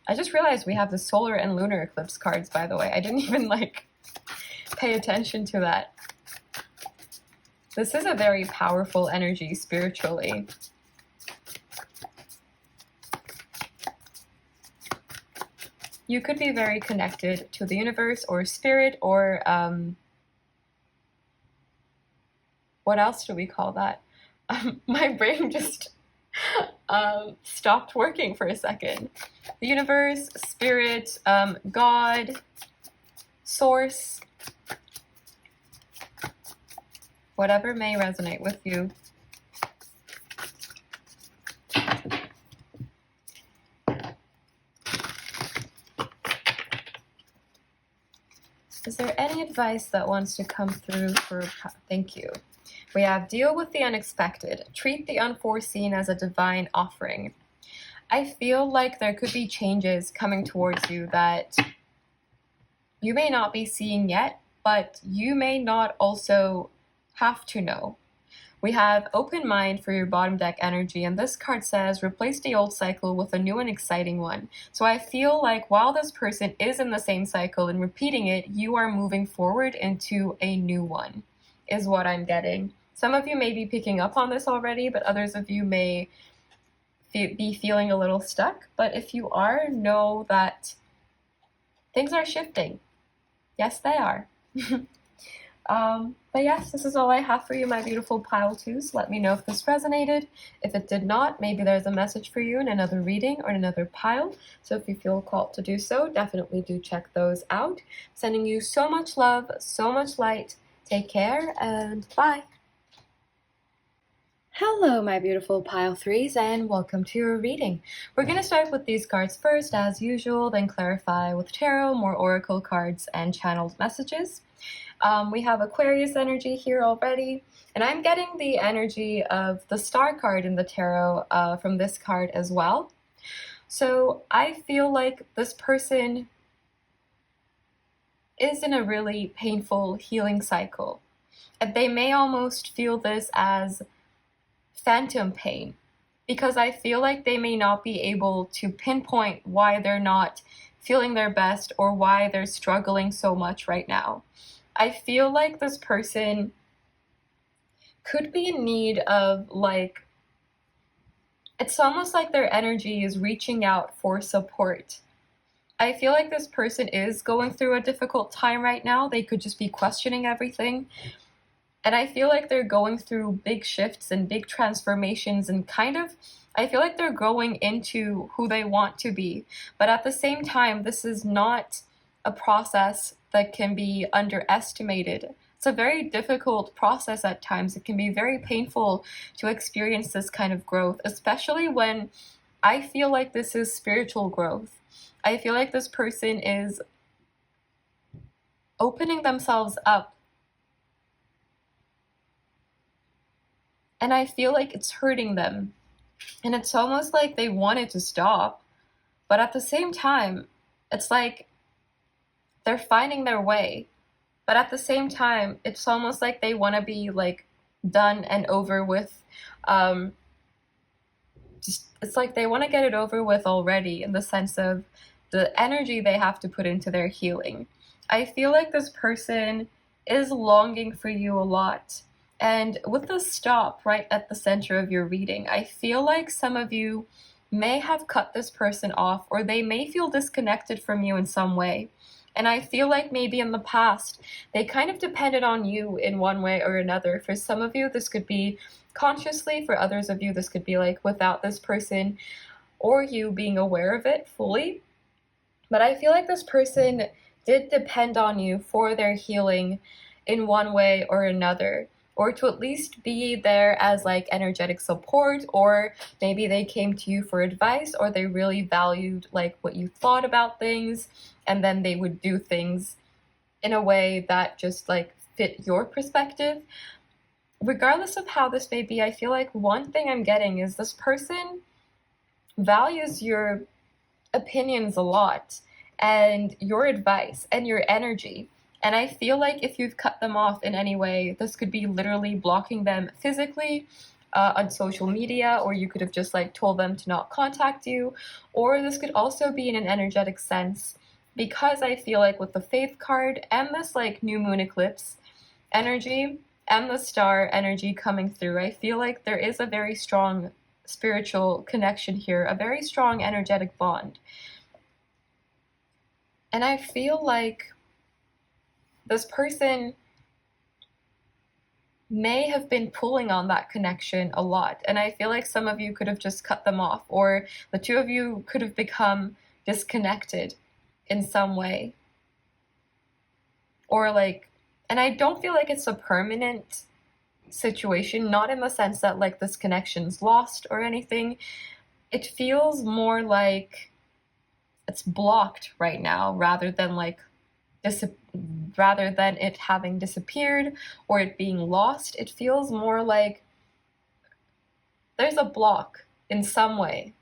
I just realized we have the solar and lunar eclipse cards, by the way. I didn't even pay attention to that. This is a very powerful energy spiritually. You could be very connected to the universe or spirit or what else do we call that? My brain just stopped working for a second. The universe, spirit, God, source, whatever may resonate with you. Is there any advice that wants to come through for... Thank you. We have deal with the unexpected. Treat the unforeseen as a divine offering. I feel like there could be changes coming towards you that you may not be seeing yet, but you may not also have to know. We have open mind for your bottom deck energy, and this card says replace the old cycle with a new and exciting one. So I feel like while this person is in the same cycle and repeating it, you are moving forward into a new one, is what I'm getting. Some of you may be picking up on this already, but others of you may be feeling a little stuck. But if you are, know that things are shifting. Yes, they are. But yes, this is all I have for you, my beautiful pile twos. Let me know if this resonated. If it did not, maybe there's a message for you in another reading or in another pile. So if you feel called to do so, definitely do check those out. Sending you so much love, so much light. Take care and bye. Hello, my beautiful pile threes, and welcome to your reading. We're going to start with these cards first, as usual, then clarify with tarot, more oracle cards, and channeled messages. We have Aquarius energy here already, and I'm getting the energy of the star card in the tarot from this card as well. So I feel like this person is in a really painful healing cycle, and they may almost feel this as phantom pain, because I feel like they may not be able to pinpoint why they're not feeling their best or why they're struggling so much right now. I feel like this person could be in need of it's almost like their energy is reaching out for support. I feel like this person is going through a difficult time right now. They could just be questioning everything. And I feel like they're going through big shifts and big transformations and I feel like they're growing into who they want to be. But at the same time, this is not a process that can be underestimated. It's a very difficult process at times. It can be very painful to experience this kind of growth, especially when I feel like this is spiritual growth. I feel like this person is opening themselves up. And I feel like it's hurting them And it's almost like they want it to stop, but at the same time, it's like they're finding their way. But at the same time, it's almost like they want to be like done and over with. Um, it's like they want to get it over with already, in the sense of the energy they have to put into their healing. I feel like this person is longing for you a lot. And with the stop right at the center of your reading, I feel like some of you may have cut this person off, or they may feel disconnected from you in some way. And I feel like maybe in the past, they kind of depended on you in one way or another. For some of you, this could be consciously. For others of you, this could be like without this person or you being aware of it fully. But I feel like this person did depend on you for their healing in one way or another, or to at least be there as like energetic support, or maybe they came to you for advice, or they really valued like what you thought about things, and then they would do things in a way that just like fit your perspective. Regardless of how this may be, I feel like one thing I'm getting is this person values your opinions a lot, and your advice and your energy. And I feel like if you've cut them off in any way, this could be literally blocking them physically on social media, or you could have just like told them to not contact you, or this could also be in an energetic sense, because I feel like with the Faith card and this like new moon eclipse energy and the star energy coming through, I feel like there is a very strong spiritual connection here, a very strong energetic bond. And I feel like this person may have been pulling on that connection a lot. And I feel like some of you could have just cut them off, or the two of you could have become disconnected in some way. Or like, and I don't feel like it's a permanent situation, not in the sense that like this connection's lost or anything. It feels more like it's blocked right now, rather than like rather than it having disappeared or it being lost. It feels more like there's a block in some way.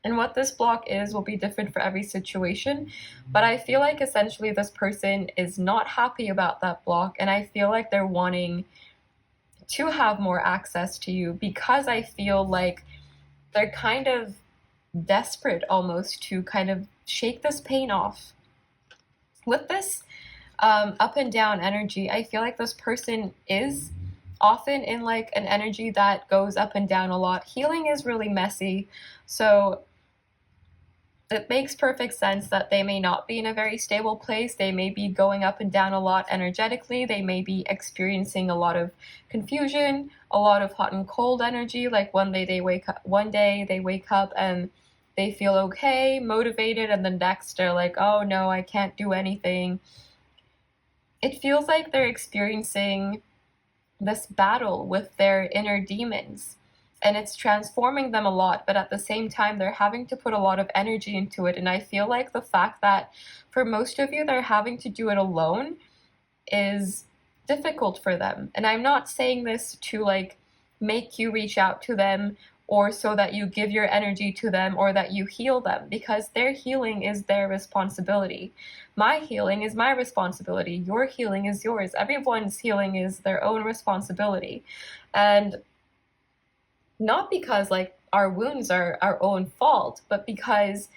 And what this block is will be different for every situation, but I feel like essentially this person is not happy about that block, and I feel like they're wanting to have more access to you, because I feel like they're kind of desperate almost to kind of shake this pain off. With this up and down energy, I feel like this person is often in like an energy that goes up and down a lot. Healing is really messy, so it makes perfect sense that they may not be in a very stable place. They may be going up and down a lot energetically. They may be experiencing a lot of confusion, a lot of hot and cold energy. Like one day they wake up and they feel okay, motivated, and the next they're like, oh no, I can't do anything. It feels like they're experiencing this battle with their inner demons, and it's transforming them a lot, but at the same time they're having to put a lot of energy into it. And I feel like the fact that for most of you they're having to do it alone is difficult for them. And I'm not saying this to like make you reach out to them, or so that you give your energy to them, or that you heal them, because their healing is their responsibility. My healing is my responsibility. Your healing is yours. Everyone's healing is their own responsibility. And not because like our wounds are our own fault, but because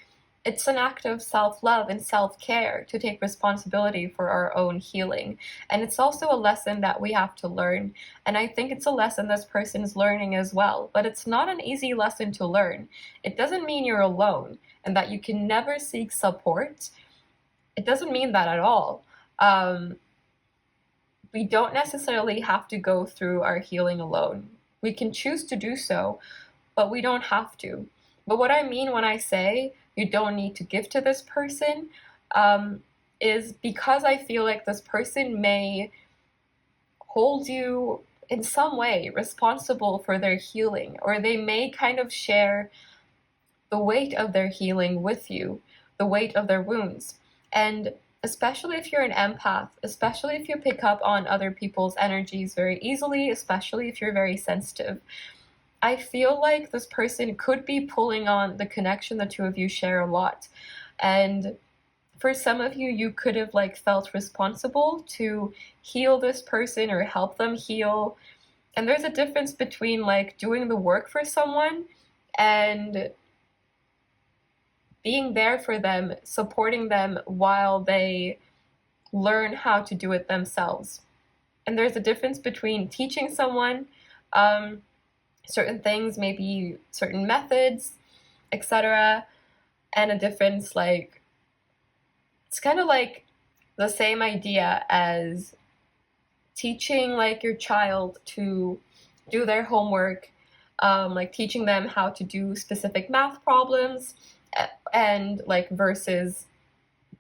it's an act of self-love and self-care to take responsibility for our own healing. And it's also a lesson that we have to learn. And I think it's a lesson this person is learning as well. But it's not an easy lesson to learn. It doesn't mean you're alone and that you can never seek support. It doesn't mean that at all. We don't necessarily have to go through our healing alone. We can choose to do so, but we don't have to. But what I mean when I say you don't need to give to this person is because I feel like this person may hold you in some way responsible for their healing, or they may kind of share the weight of their healing with you, the weight of their wounds. And especially if you're an empath, especially if you pick up on other people's energies very easily, especially if you're very sensitive, I feel like this person could be pulling on the connection the two of you share a lot. And for some of you, you could have like felt responsible to heal this person or help them heal. And there's a difference between like doing the work for someone and being there for them, supporting them while they learn how to do it themselves. And there's a difference between teaching someone certain things, maybe certain methods, etc., and a difference like, it's kind of like the same idea as teaching like your child to do their homework, like teaching them how to do specific math problems, and like versus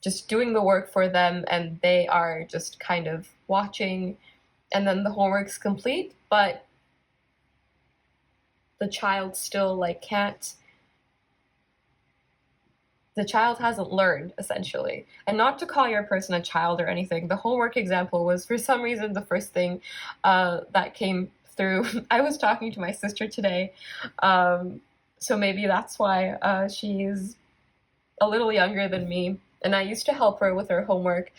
just doing the work for them and they are just kind of watching and then the homework's complete, but the child still like can't, the child hasn't learned, essentially. And not to call your person a child or anything, the homework example was for some reason the first thing that came through. I was talking to my sister today, so maybe that's why she's a little younger than me, and I used to help her with her homework.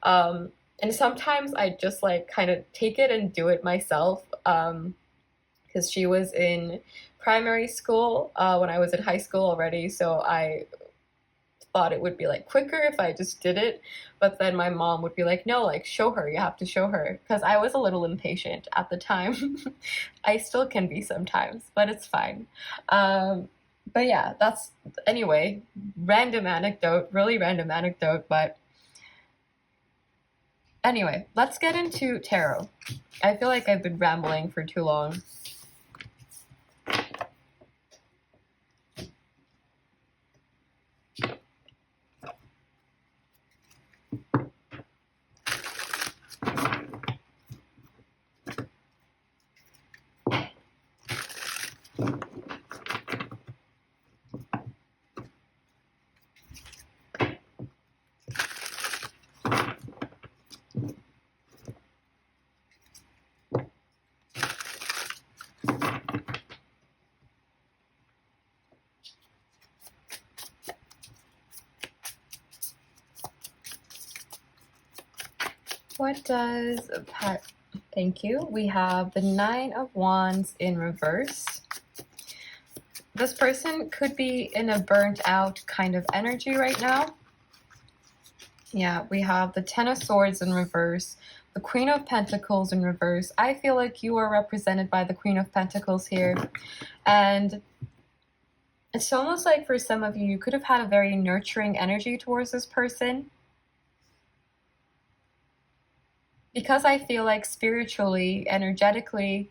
And sometimes I just like kind of take it and do it myself, because she was in primary school when I was in high school already, so I thought it would be like quicker if I just did it. But then my mom would be like, no, like show her, you have to show her, because I was a little impatient at the time. I still can be sometimes, but it's fine. But yeah, that's, anyway, random anecdote, really random anecdote, but anyway, let's get into tarot. I feel like I've been rambling for too long. What does thank you. We have the 9 of Wands in reverse. This person could be in a burnt out kind of energy right now. Yeah, we have the 10 of Swords in reverse, the Queen of Pentacles in reverse. I feel like you are represented by the Queen of Pentacles here. And it's almost like for some of you, you could have had a very nurturing energy towards this person. Because I feel like spiritually, energetically,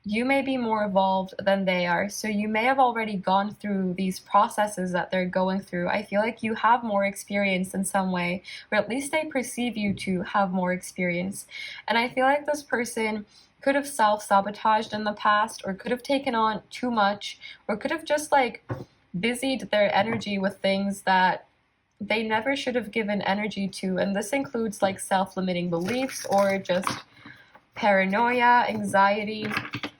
you may be more evolved than they are. So you may have already gone through these processes that they're going through. I feel like you have more experience in some way, or at least they perceive you to have more experience. And I feel like this person could have self-sabotaged in the past, or could have taken on too much, or could have just like busied their energy with things that they never should have given energy to. And this includes like self-limiting beliefs or just paranoia, anxiety.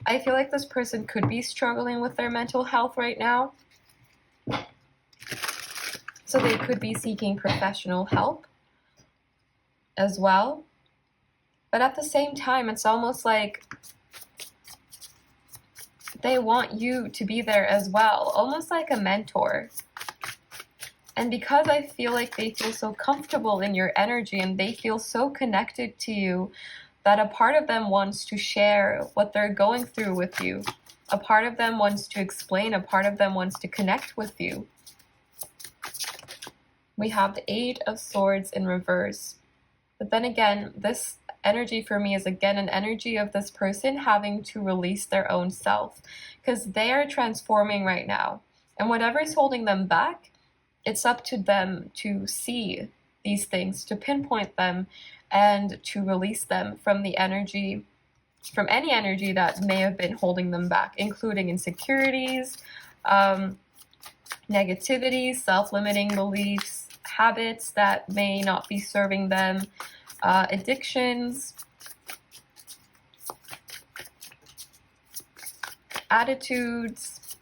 I feel like this person could be struggling with their mental health right now. So they could be seeking professional help as well. But at the same time, it's almost like they want you to be there as well, almost like a mentor. And because I feel like they feel so comfortable in your energy and they feel so connected to you, that a part of them wants to share what they're going through with you. A part of them wants to explain, a part of them wants to connect with you. We have the 8 of Swords in reverse. But then again, this energy for me is again an energy of this person having to release their own self, because they are transforming right now. And whatever is holding them back, it's up to them to see these things, to pinpoint them, and to release them from the energy, from any energy that may have been holding them back, including insecurities, negativity, self-limiting beliefs, habits that may not be serving them, addictions. attitudes.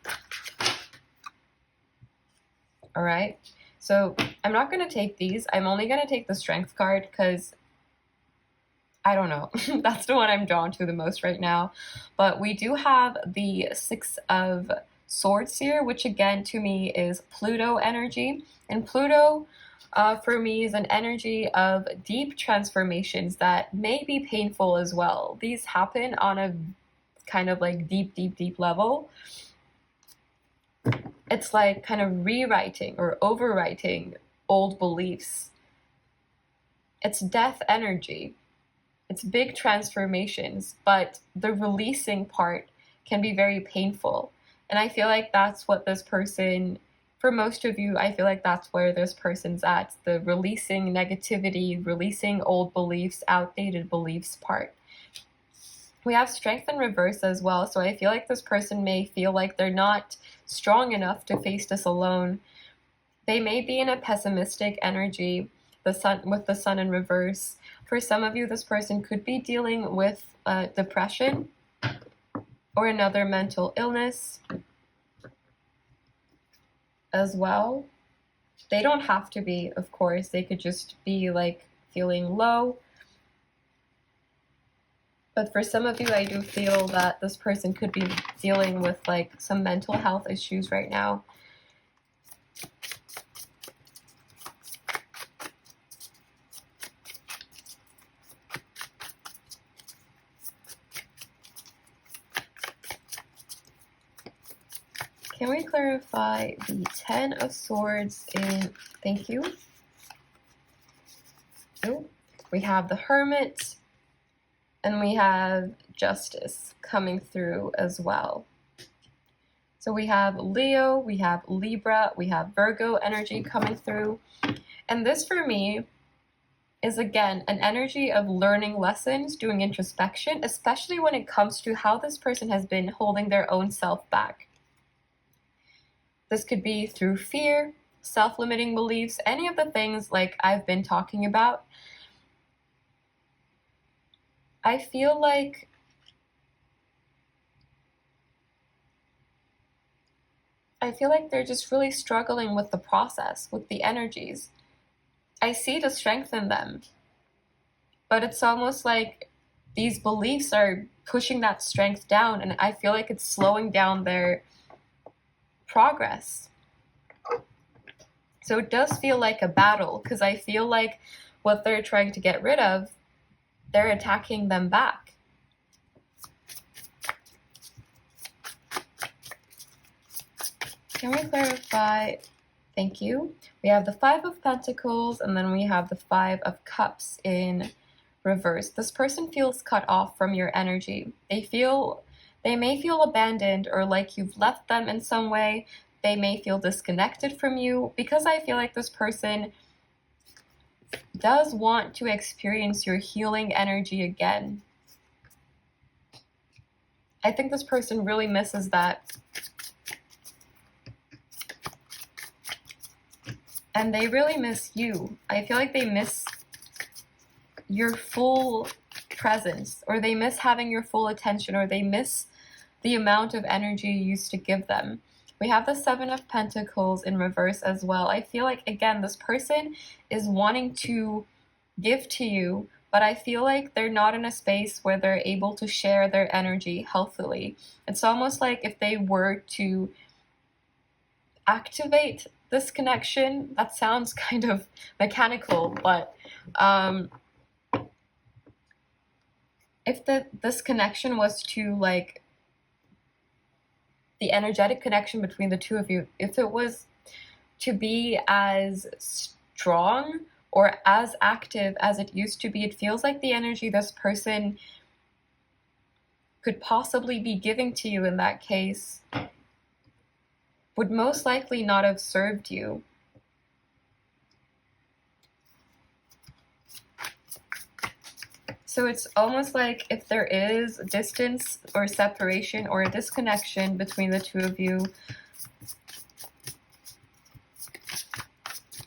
All right. So I'm not going to take these. I'm only going to take the Strength card because I don't know. That's the one I'm drawn to the most right now. But we do have the Six of Swords here, which again to me is Pluto energy. And Pluto for me is an energy of deep transformations that may be painful as well. These happen on a kind of like deep level. It's like kind of rewriting or overwriting old beliefs. It's death energy. It's big transformations, but the releasing part can be very painful. And I feel like that's what this person, for most of you, I feel like that's where this person's at. The releasing negativity, releasing old beliefs, outdated beliefs part. We have Strength in reverse as well. So I feel like this person may feel like they're not strong enough to face this alone. They may be in a pessimistic energy, with the Sun in reverse. For some of you, this person could be dealing with depression or another mental illness as well. They don't have to be, of course. They could just be like feeling low. But for some of you, I do feel that this person could be dealing with like some mental health issues right now. Can we clarify the Ten of Swords in, thank you. Oh, we have the Hermit, and we have Justice coming through as well. So we have Leo, we have Libra, we have Virgo energy coming through. And this for me is again an energy of learning lessons, doing introspection, especially when it comes to how this person has been holding their own self back. This could be through fear, self-limiting beliefs, any of the things like I've been talking about. I feel like they're just really struggling with the process, with the energies. I see the strength in them, but it's almost like these beliefs are pushing that strength down, and I feel like it's slowing down their progress. So it does feel like a battle, because I feel like what they're trying to get rid of, they're attacking them back. Can we clarify? Thank you. We have the Five of Pentacles, and then we have the Five of Cups in reverse. This person feels cut off from your energy. They may feel abandoned or like you've left them in some way. They may feel disconnected from you, because I feel like this person does want to experience your healing energy again. I think this person really misses that. And they really miss you. I feel like they miss your full presence, or they miss having your full attention, or they miss the amount of energy you used to give them. We have the Seven of Pentacles in reverse as well. I feel like, again, this person is wanting to give to you, but I feel like they're not in a space where they're able to share their energy healthily. It's almost like if they were to activate this connection, that sounds kind of mechanical, but if this connection was to like the energetic connection between the two of you, if it was to be as strong or as active as it used to be, it feels like the energy this person could possibly be giving to you in that case would most likely not have served you. So it's almost like if there is distance or separation or a disconnection between the two of you,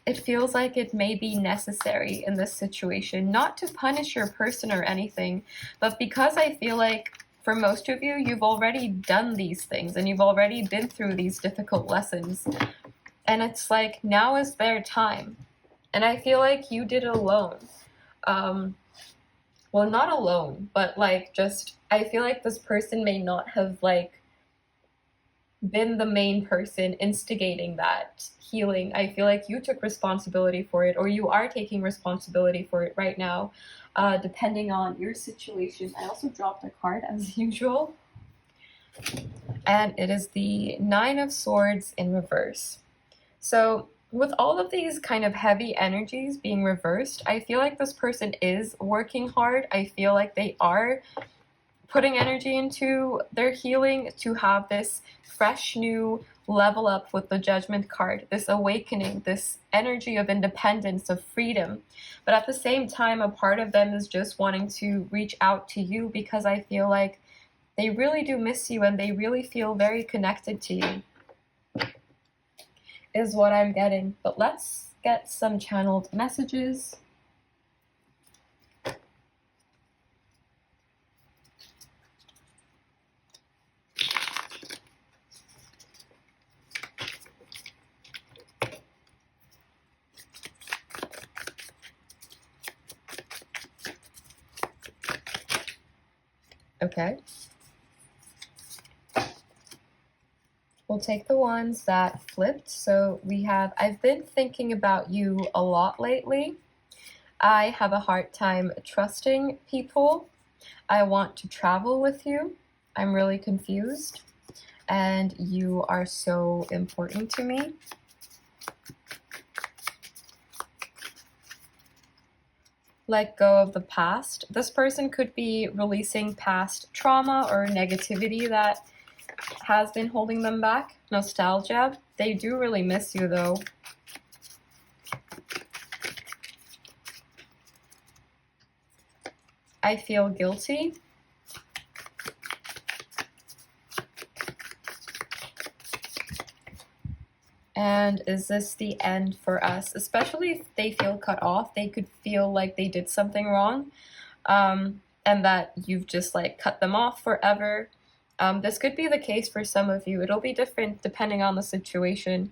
it feels like it may be necessary in this situation, not to punish your person or anything, but because I feel like for most of you, you've already done these things and you've already been through these difficult lessons. And it's like, now is their time. And I feel like you did it alone. Well, not alone, but like just, I feel like this person may not have like been the main person instigating that healing. I feel like you took responsibility for it, or you are taking responsibility for it right now, depending on your situation. I also dropped a card as usual. And it is the Nine of Swords in reverse. So with all of these kind of heavy energies being reversed, I feel like this person is working hard. I feel like they are putting energy into their healing to have this fresh new level up with the Judgment card, this awakening, this energy of independence, of freedom. But at the same time, a part of them is just wanting to reach out to you because I feel like they really do miss you and they really feel very connected to you, is what I'm getting. But let's get some channeled messages. Okay. We'll take the ones that flipped. So we have, I've been thinking about you a lot lately. I have a hard time trusting people. I want to travel with you. I'm really confused. And you are so important to me. Let go of the past. This person could be releasing past trauma or negativity that has been holding them back. Nostalgia. They do really miss you though. I feel guilty. And is this the end for us? Especially if they feel cut off, they could feel like they did something wrong, and that you've just like cut them off forever. This could be the case for some of you. It'll be different depending on the situation.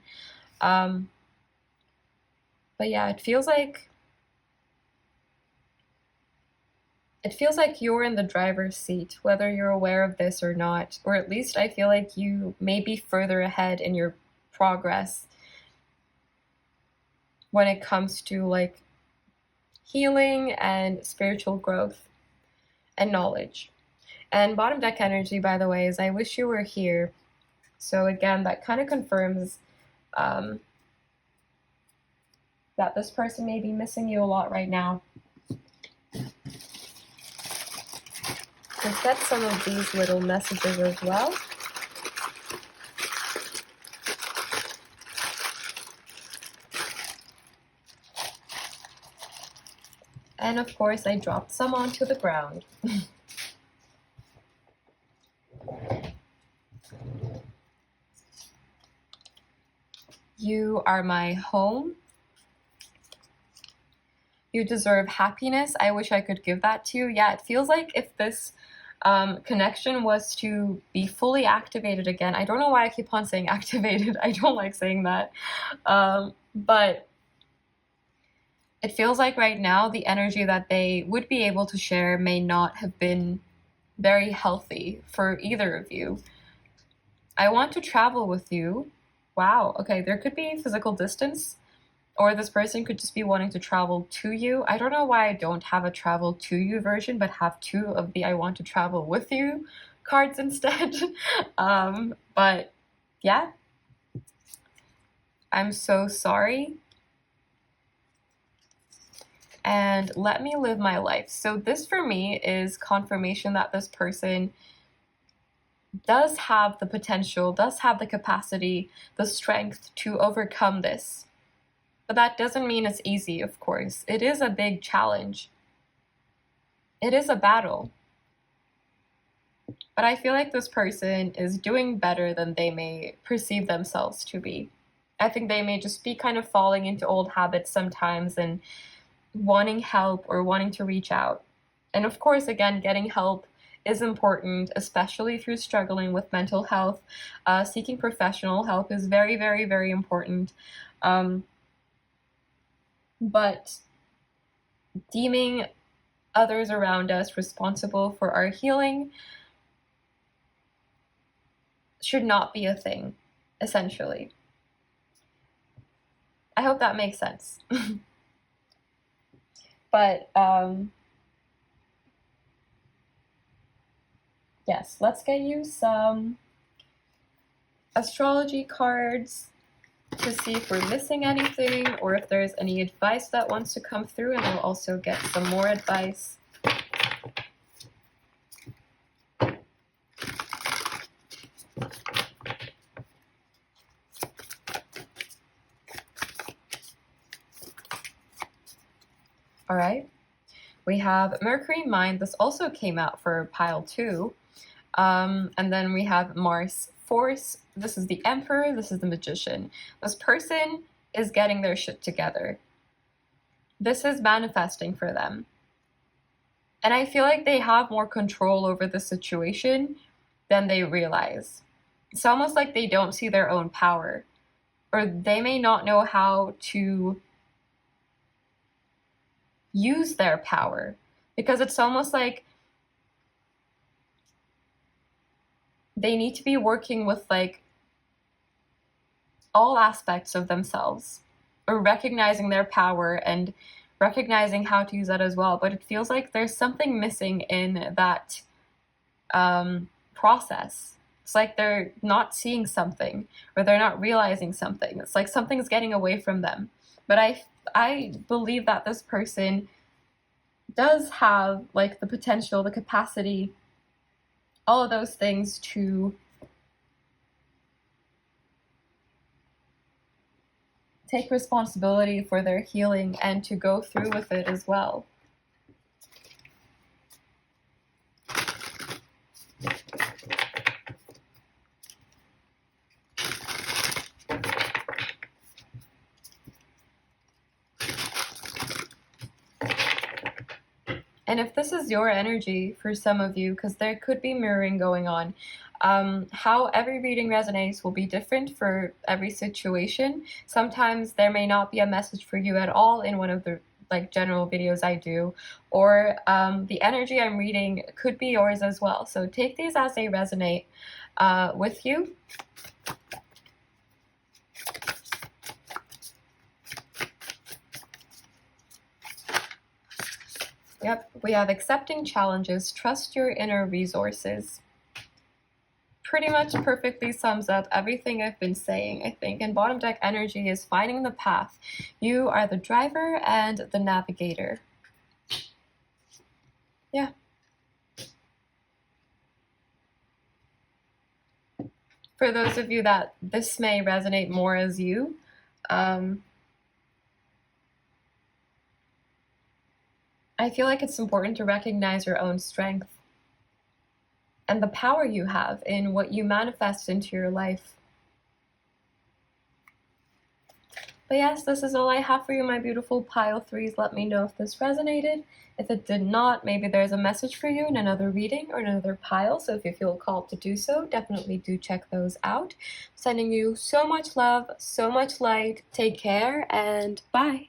But yeah, it feels like you're in the driver's seat, whether you're aware of this or not. Or at least I feel like you may be further ahead in your progress when it comes to like healing and spiritual growth and knowledge. And bottom deck energy, by the way, is I wish you were here. So again, that kind of confirms that this person may be missing you a lot right now. Let's get some of these little messages as well. And of course, I dropped some onto the ground. You are my home. You deserve happiness. I wish I could give that to you. Yeah, it feels like if this connection was to be fully activated again. I don't know why I keep on saying activated. I don't like saying that. But it feels like right now the energy that they would be able to share may not have been very healthy for either of you. I want to travel with you. Wow, okay, there could be physical distance, or this person could just be wanting to travel to you. I don't know why I don't have a travel to you version, but have two of the I want to travel with you cards instead. But yeah, I'm so sorry. And let me live my life. So this for me is confirmation that this person does have the potential, does have the capacity, the strength to overcome this. But that doesn't mean it's easy, of course. It is a big challenge. It is a battle. But I feel like this person is doing better than they may perceive themselves to be. I think they may just be kind of falling into old habits sometimes and wanting help or wanting to reach out. And of course, again, getting help is important, especially if you're struggling with mental health. Seeking professional help is very, very, very important. But deeming others around us responsible for our healing should not be a thing, essentially. I hope that makes sense. But yes, let's get you some astrology cards to see if we're missing anything or if there's any advice that wants to come through, and I'll also get some more advice. All right, we have Mercury in Mind. This also came out for pile 2. And then we have Mars Force. This is the Emperor. This is the Magician. This person is getting their shit together. This is manifesting for them. And I feel like they have more control over the situation than they realize. It's almost like they don't see their own power, or they may not know how to use their power, because it's almost like they need to be working with like all aspects of themselves, or recognizing their power and recognizing how to use that as well. But it feels like there's something missing in that process. It's like they're not seeing something, or they're not realizing something. It's like something's getting away from them. But I believe that this person does have like the potential, the capacity, all of those things to take responsibility for their healing and to go through with it as well. And if this is your energy for some of you, because there could be mirroring going on, how every reading resonates will be different for every situation. Sometimes there may not be a message for you at all in one of the like general videos I do, or the energy I'm reading could be yours as well. So take these as they resonate with you. Yep, we have accepting challenges, trust your inner resources. Pretty much perfectly sums up everything I've been saying, I think. And bottom deck energy is finding the path. You are the driver and the navigator. Yeah. For those of you that this may resonate more as you, I feel like it's important to recognize your own strength and the power you have in what you manifest into your life. But yes, this is all I have for you, my beautiful pile 3s. Let me know if this resonated. If it did not, maybe there's a message for you in another reading or another pile. So if you feel called to do so, definitely do check those out. Sending you so much love, so much light. Take care and bye.